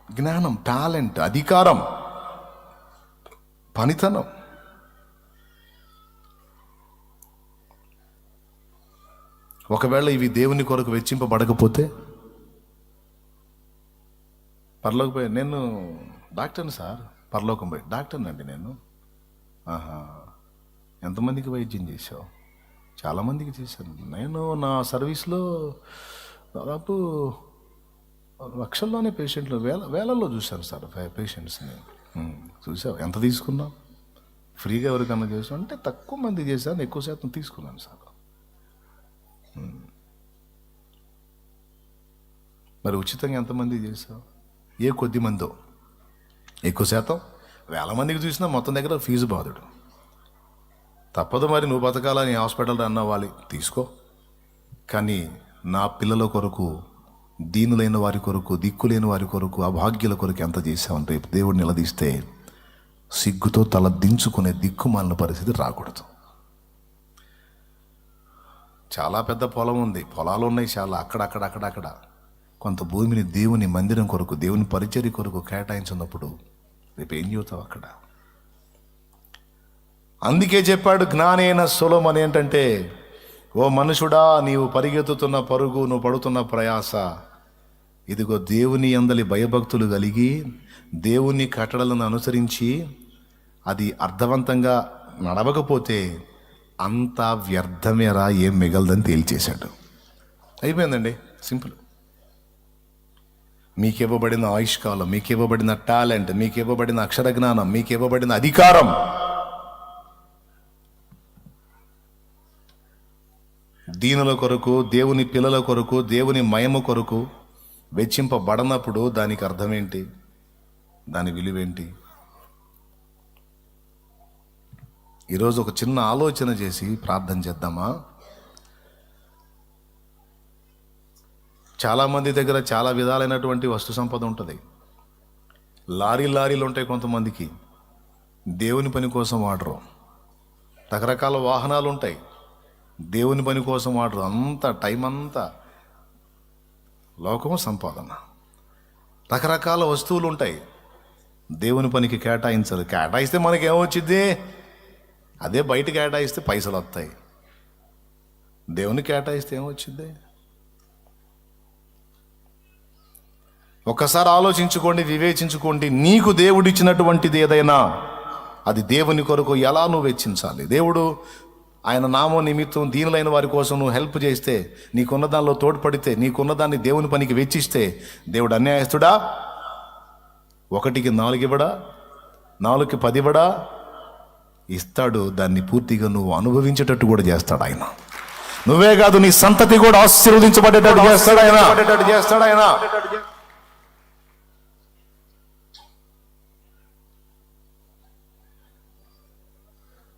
జ్ఞానం, టాలెంట్, అధికారం, పనితనం. ఒకవేళ ఇవి దేవుని కొరకు వెచ్చింపబడకపోతే పరలోకం పోయి, నేను డాక్టర్ని సార్, పరలోకం పోయి డాక్టర్ని అండి నేను. ఎంతమందికి వైద్యం చేశావు? చాలామందికి చేశాను. నేను నా సర్వీస్లో దాదాపు లక్షల్లోనే పేషెంట్లు, వేలల్లో చూశాను సార్ పేషెంట్స్ని. చూసావు? ఎంత తీసుకున్నావు? ఫ్రీగా ఎవరికన్నా చేసావు అంటే తక్కువ మంది చేశాను, ఎక్కువ శాతం తీసుకున్నాను సార్. మరి ఉచితంగా ఎంతమంది చేసావు? ఏ కొద్ది మందో. ఎక్కువ శాతం వేల మందికి చూసినా మొత్తం దగ్గర ఫీజు బాధుడు. తప్పదు మరి, నువ్వు బతకాలని హాస్పిటల్ రన్ అవ్వాలి, తీసుకో. కానీ నా పిల్లల కొరకు, దీనులైన వారి కొరకు, దిక్కులేని వారి కొరకు, అభాగ్యుల కొరకు ఎంత చేశామంటే దేవుడు నిలదీస్తే సిగ్గుతో తల దించుకునే దిక్కుమాలిన పరిస్థితి రాకూడదు. చాలా పెద్ద పొలం ఉంది, పొలాలు ఉన్నాయి చాలా, అక్కడక్కడ కొంత భూమిని దేవుని మందిరం కొరకు, దేవుని పరిచర్య కొరకు కేటాయించినప్పుడు రేపు ఏం చెబుతావు అక్కడ? అందుకే చెప్పాడు జ్ఞానైన సొలొమోను ఏంటంటే, ఓ మనుషుడా, నీవు పరిగెత్తుతున్న పరుగు, నువ్వు పడుతున్న ప్రయాస, ఇదిగో దేవుని యందలి భయభక్తులు కలిగి దేవుని కట్టడలను అనుసరించి అది అర్థవంతంగా నడవకపోతే అంతా వ్యర్థమేరా, ఏం మిగలదని తేల్చేశాడు. అయిపోయిందండి, సింపుల్. మీకు ఇవ్వబడిన ఆయుష్కాలం, మీకు ఇవ్వబడిన టాలెంట్, మీకు ఇవ్వబడిన అక్షర జ్ఞానం, మీకు ఇవ్వబడిన అధికారం దీనుల కొరకు, దేవుని పిల్లల కొరకు, దేవుని మహిమ కొరకు వెచ్చింపబడనప్పుడు దానికి అర్థమేంటి? దాని విలువేంటి? ఈరోజు ఒక చిన్న ఆలోచన చేసి ప్రార్థన చేద్దామా? చాలామంది దగ్గర చాలా విధాలైనటువంటి వస్తు సంపద ఉంటుంది. లారీలు ఉంటాయి కొంతమందికి, దేవుని పని కోసం వాడరు. రకరకాల వాహనాలు ఉంటాయి, దేవుని పని కోసం వాడరు. అంతా టైం అంతా లోకం సంపాదన. రకరకాల వస్తువులు ఉంటాయి, దేవుని పనికి కేటాయించరు. కేటాయిస్తే మనకి ఏమొచ్చింది? అదే బయట కేటాయిస్తే పైసలు వస్తాయి, దేవుని కేటాయిస్తే ఏమొచ్చింది? ఒక్కసారి ఆలోచించుకోండి, వివేచించుకోండి. నీకు దేవుడిచ్చినటువంటిది ఏదైనా అది దేవుని కొరకు ఎలా నువ్వు వెచ్చించాలి? దేవుడు ఆయన నామం నిమిత్తం దీనులైన వారి కోసం నువ్వు హెల్ప్ చేస్తే, నీకున్న దానిలో తోడ్పడితే, నీకున్న దాన్ని దేవుని పనికి వెచ్చిస్తే దేవుడు అన్యాయస్తుడా? 1కి 4 ఇవ్వడా? 4కి 10 ఇవ్వడా? ఇస్తాడు. దాన్ని పూర్తిగా నువ్వు అనుభవించేటట్టు కూడా చేస్తాడు ఆయన. నువ్వే కాదు, నీ సంతతి కూడా ఆశీర్వదించబడేటట్టు చేస్తాడు ఆయన.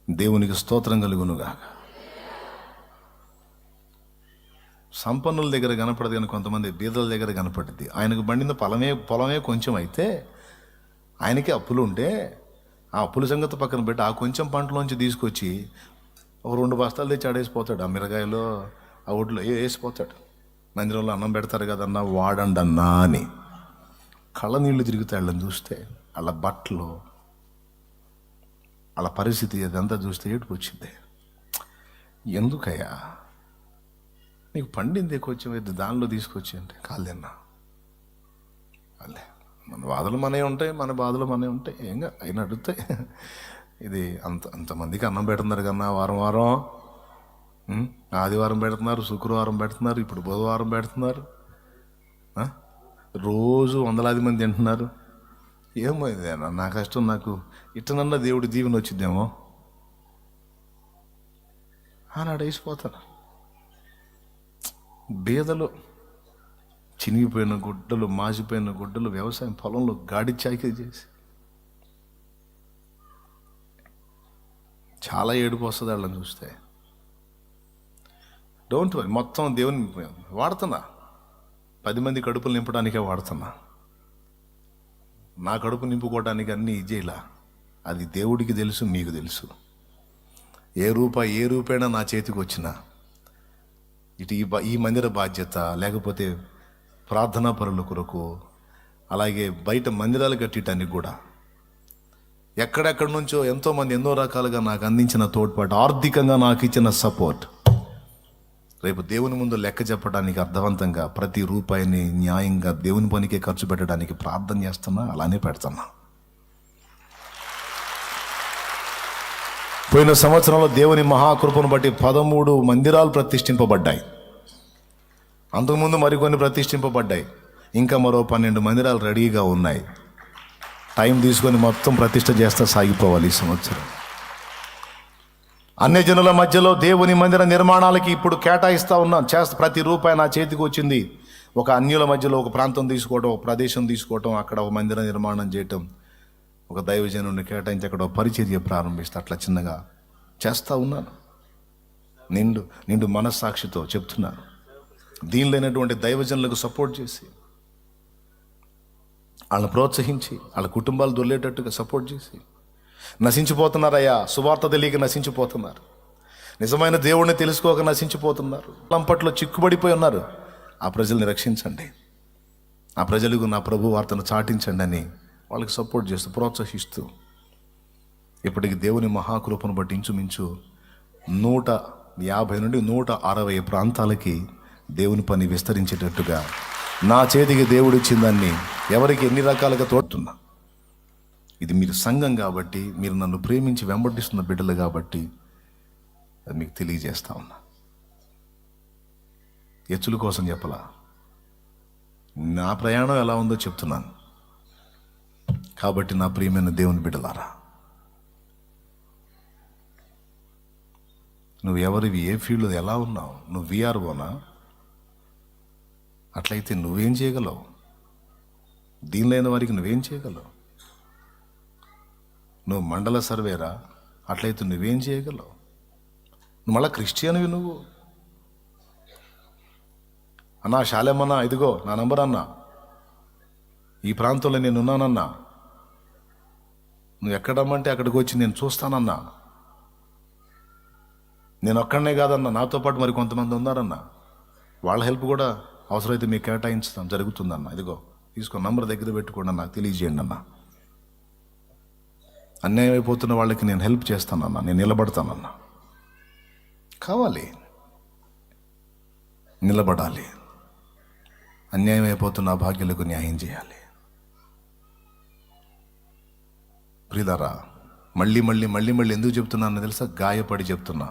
దేవునికి స్తోత్రం కలుగునుగాక. సంపన్నుల దగ్గర కనపడదు కానీ కొంతమంది బీదల దగ్గర కనపడుద్ది. ఆయనకు బండిన పొలమే కొంచెం అయితే ఆయనకి అప్పులు ఉంటే ఆ అప్పుల సంగతి పక్కన పెట్టి ఆ కొంచెం పంటలోంచి తీసుకొచ్చి ఒక 2 బస్తాలు తెచ్చి ఆడేసిపోతాడు. ఆ మిరగాయలో ఆ ఒడ్లో వేసిపోతాడు. మందిరంలో అన్నం పెడతారు కదన్నా, వాడండి అన్నా అని కళ్ళ నీళ్లు తిరుగుతాయి వాళ్ళని చూస్తే. వాళ్ళ బట్టలు, వాళ్ళ పరిస్థితి అదంతా చూస్తే ఏడుపు వచ్చింది. ఎందుకయ్యా నీకు పండింది కొంచెం అయితే దానిలో తీసుకొచ్చి అంటే కాలేనా వాళ్ళే. మన బాధలు మనే ఉంటాయి, మన బాధలు మనే ఉంటాయి. ఏంగా అయినా అడుగుతాయి. ఇది అంతమందికి అన్నం పెడుతున్నారు కన్నా, వారం ఆదివారం పెడుతున్నారు, శుక్రవారం పెడుతున్నారు, ఇప్పుడు బుధవారం పెడుతున్నారు, రోజు వందలాది మంది తింటున్నారు. ఏమో ఇది నా కష్టం, నాకు ఇట్టనన్నా దేవుడి దీవెన వచ్చిద్దేమో అని అడేసిపోతాను. బీదలు, చినిగిపోయిన గుడ్డలు, మాసిపోయిన గుడ్డలు వ్యవసాయం పొలంలో గాడి చాకిరీ చేసి చాలా ఏడుపు వస్తుంది వాళ్ళని చూస్తే. డోంట్ వరీ, మొత్తం దేవుని వాడుతున్నా, 10 మంది కడుపులు నింపడానికే వాడుతున్నా. నా కడుపు నింపుకోవడానికి అన్నీ ఇచ్చేలా. అది దేవుడికి తెలుసు, మీకు తెలుసు. ఏ రూపాయినా నా చేతికి వచ్చినా ఇటు ఈ మందిర బాధ్యత, లేకపోతే ప్రార్థనా పరుల కొరకు, అలాగే బయట మందిరాలు కట్టడానికి కూడా ఎక్కడెక్కడి నుంచో ఎంతోమంది ఎన్నో రకాలుగా నాకు అందించిన తోడ్పాటు, ఆర్థికంగా నాకు ఇచ్చిన సపోర్ట్, రేపు దేవుని ముందు లెక్క చెప్పడానికి అర్థవంతంగా ప్రతి రూపాయిని న్యాయంగా దేవుని పనికే ఖర్చు పెట్టడానికి ప్రార్థన చేస్తున్నా, అలానే పెడుతున్నా. పోయిన సంవత్సరంలో దేవుని మహాకృపను బట్టి 13 మందిరాలు ప్రతిష్ఠింపబడ్డాయి. అంతకుముందు మరికొన్ని ప్రతిష్ఠింపబడ్డాయి. ఇంకా మరో 12 మందిరాలు రెడీగా ఉన్నాయి. టైం తీసుకొని మొత్తం ప్రతిష్ఠ చేస్తా సాగిపోవాలి ఈ సంవత్సరం. అన్యజనుల మధ్యలో దేవుని మందిర నిర్మాణాలకి ఇప్పుడు కేటాయిస్తూ ఉన్నాను. ప్రతి రూపాయి నా చేతికి వచ్చింది. ఒక అన్యుల మధ్యలో ఒక ప్రాంతం తీసుకోవడం, ఒక ప్రదేశం తీసుకోవటం, అక్కడ ఒక మందిర నిర్మాణం చేయటం, ఒక దైవజనుడిని కేటాయించి అక్కడ ఒక పరిచర్య ప్రారంభిస్తే అట్లా చిన్నగా చేస్తూ ఉన్నాను. నిండు మనస్సాక్షితో చెప్తున్నాను. దీనిలో లేనటువంటి దైవజనులకు సపోర్ట్ చేసి, వాళ్ళని ప్రోత్సహించి, వాళ్ళ కుటుంబాలు దొల్లేటట్టుగా సపోర్ట్ చేసి, నశించిపోతున్నారయ్యా, సువార్త తెలియక నశించిపోతున్నారు, నిజమైన దేవుడిని తెలుసుకోక నశించిపోతున్నారు, లంపట్లో చిక్కుబడిపోయి ఉన్నారు. ఆ ప్రజల్ని రక్షించండి, ఆ ప్రజలకు నా ప్రభు వార్తను చాటించండి అని వాళ్ళకి సపోర్ట్ చేస్తూ, ప్రోత్సహిస్తూ, ఇప్పటికి దేవుని మహాకృపను బట్టి ఇంచుమించు 150 నుండి 160 ప్రాంతాలకి దేవుని పని విస్తరించేటట్టుగా నా చేతికి దేవుడిచ్చిందాన్ని ఎవరికి ఎన్ని రకాలుగా తోడుతున్నా. ఇది మీరు సంఘం కాబట్టి, మీరు నన్ను ప్రేమించి వెంబడిస్తున్న బిడ్డలు కాబట్టి అది మీకు తెలియజేస్తా ఉన్నా. ఎచ్చుల కోసం చెప్పలా, నా ప్రయాణం ఎలా ఉందో చెప్తున్నాను. కాబట్టి నా ప్రియమైన దేవుని బిడ్డలారా, నువ్వు ఎవరివి, ఏ ఫీల్డ్లో ఎలా ఉన్నావు? నువ్వు విఆర్ఓనా? అట్లయితే నువ్వేం చేయగలవు? దీనిలో అయిన వారికి నువ్వేం చేయగలవు? నువ్వు మండల సర్వేరా? అట్లయితే నువ్వేం చేయగలవు? నువ్వు మళ్ళా క్రిస్టియన్వి. నువ్వు అన్నా శాలేమన్నా, ఇదిగో నా నంబర్ అన్నా, ఈ ప్రాంతంలో నేను ఉన్నానన్నా, నువ్వు ఎక్కడమ్మంటే అక్కడికి వచ్చి నేను చూస్తానన్నా. నేను ఒక్కడనే కాదన్నా, నాతో పాటు మరి కొంతమంది ఉన్నారన్నా, వాళ్ళ హెల్ప్ కూడా అవసరమైతే మీకు కేటాయించడం జరుగుతుందన్న. ఇదిగో తీసుకో, నంబర్ దగ్గర పెట్టుకోండి, నాకు తెలియజేయండి అన్న. అన్యాయం అయిపోతున్న వాళ్ళకి నేను హెల్ప్ చేస్తానన్నా, నేను నిలబడతానన్నా. కావాలి, నిలబడాలి. అన్యాయం అయిపోతున్న భాగ్యులకు న్యాయం చేయాలి. ప్రియులారా, మళ్ళీ మళ్ళీ మళ్ళీ మళ్ళీ ఎందుకు చెప్తున్నాను తెలుసా? గాయపడి చెప్తున్నా.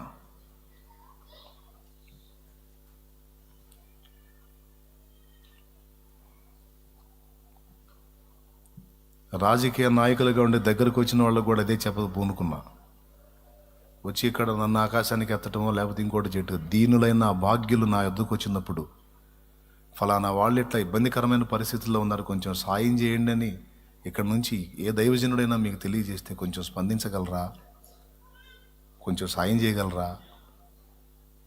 రాజకీయ నాయకులుగా ఉండే దగ్గరకు వచ్చిన వాళ్ళకు కూడా అదే పూనుకున్నా. వచ్చి ఇక్కడ నన్ను ఆకాశానికి ఎత్తటమో లేకపోతే ఇంకోటి చేయటం, దీనులైన భాగ్యులు నా ఎద్దుకు వచ్చినప్పుడు ఫలానా వాళ్ళు ఇట్లా ఇబ్బందికరమైన పరిస్థితుల్లో ఉన్నారు, కొంచెం సాయం చేయండి అని ఇక్కడ నుంచి ఏ దైవజనుడైనా మీకు తెలియజేస్తే కొంచెం స్పందించగలరా? కొంచెం సాయం చేయగలరా?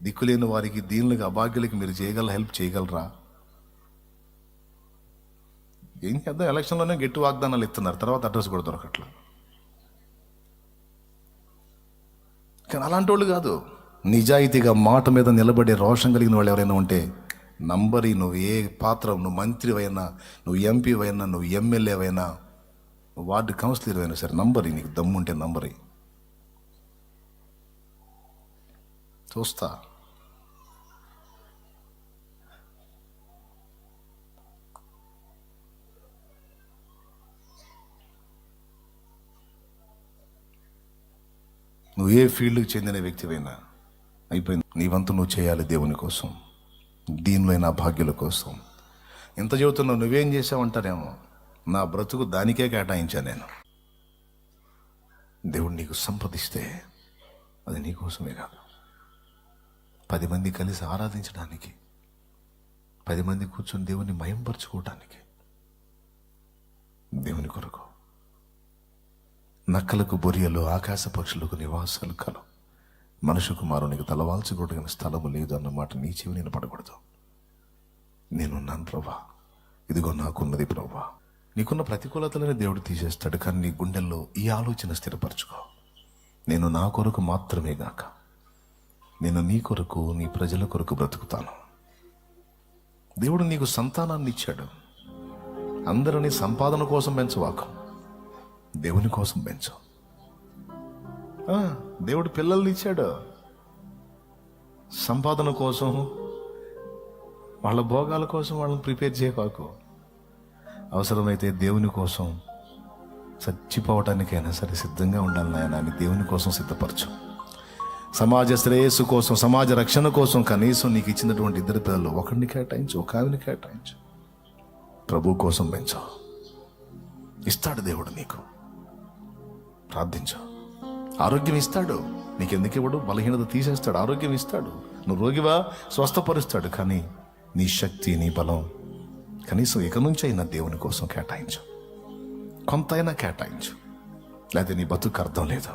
దిక్కులేని వారికి, దీనులకు, అభాగ్యులకి మీరు హెల్ప్ చేయగలరా? ఏం చేద్దాం, ఎలక్షన్లోనే గట్టి వాగ్దానాలు ఇస్తున్నారు, తర్వాత అడ్రస్ కూడా దొరకట్లా. కానీ అలాంటి వాళ్ళు కాదు, నిజాయితీగా మాట మీద నిలబడే రోషం కలిగిన వాళ్ళు ఎవరైనా ఉంటే నంబరి. నువ్వు ఏ పాత్ర, నువ్వు మంత్రి అయినా, నువ్వు ఎంపీ అయినా, నువ్వు ఎమ్మెల్యే అయినా, వార్డు కౌన్సిలర్ అయినా సరే, నంబరి. నీకు దమ్ముంటే నంబరి. చూస్తా. నువ్వు ఏ ఫీల్డ్కి చెందిన వ్యక్తివైనా అయిపోయింది. నీ వంతు నువ్వు చేయాలి దేవుని కోసం, దీనిలో భాగ్యుల కోసం. ఎంత చెబుతున్నావు, నువ్వేం చేసావంటారేమో. నా బ్రతుకు దానికే కేటాయించా నేను. దేవుడు నీకు సంపదిస్తే అది నీకోసమే కాదు, 10 మంది కలిసి ఆరాధించడానికి, 10 మంది కూర్చొని దేవుని మయంపరచుకోవటానికి, దేవుని కొరకు. నక్కలకు బొరియలు, ఆకాశ పక్షులకు నివాసాలు కలవు, మనుషు కుమారునికి తలవాల్చుకోవడానికి స్థలము లేదు అన్నమాట నీ చెవి నేను పడకూడదు. నేనున్నాను ప్రభా, ఇదిగో నాకున్నది ప్రభా. నీకున్న ప్రతికూలతలని దేవుడు తీసేస్తాడు, కానీ నీ గుండెల్లో ఈ ఆలోచన స్థిరపరచుకో. నేను నా కొరకు మాత్రమే గాక, నేను నీ కొరకు, నీ ప్రజల కొరకు బ్రతుకుతాను. దేవుడు నీకు సంతానాన్ని ఇచ్చాడు. అందరినీ సంపాదన కోసం పెంచవాకు, దేవుని కోసం పెంచు. దేవుడు పిల్లల్ని ఇచ్చాడు, సంపాదన కోసం, వాళ్ళ భోగాల కోసం వాళ్ళని ప్రిపేర్ చేయవాకు. అవసరమైతే దేవుని కోసం చచ్చిపోవటానికైనా సరే సిద్ధంగా ఉండాలి నాయన అని దేవుని కోసం సిద్ధపరచు. సమాజ శ్రేయస్సు కోసం, సమాజ రక్షణ కోసం కనీసం నీకు ఇచ్చినటువంటి 2 పిల్లలు, ఒకరిని కేటాయించు, ఒక ఆవిని కేటాయించు. ప్రభు కోసం పెంచు, ఇస్తాడు దేవుడు నీకు. ప్రార్థించు. ఆరోగ్యం ఇస్తాడు, నీకెందుకు ఇవ్వడు? బలహీనత తీసేస్తాడు, ఆరోగ్యం ఇస్తాడు. నువ్వు రోగివా, స్వస్థపరుస్తాడు. కానీ నీ శక్తి, నీ బలం కనీసం ఇక నుంచి అయినా దేవుని కోసం కేటాయించు, కొంతైనా కేటాయించు. లేకపోతే నీ బతుకు అర్థం లేదు.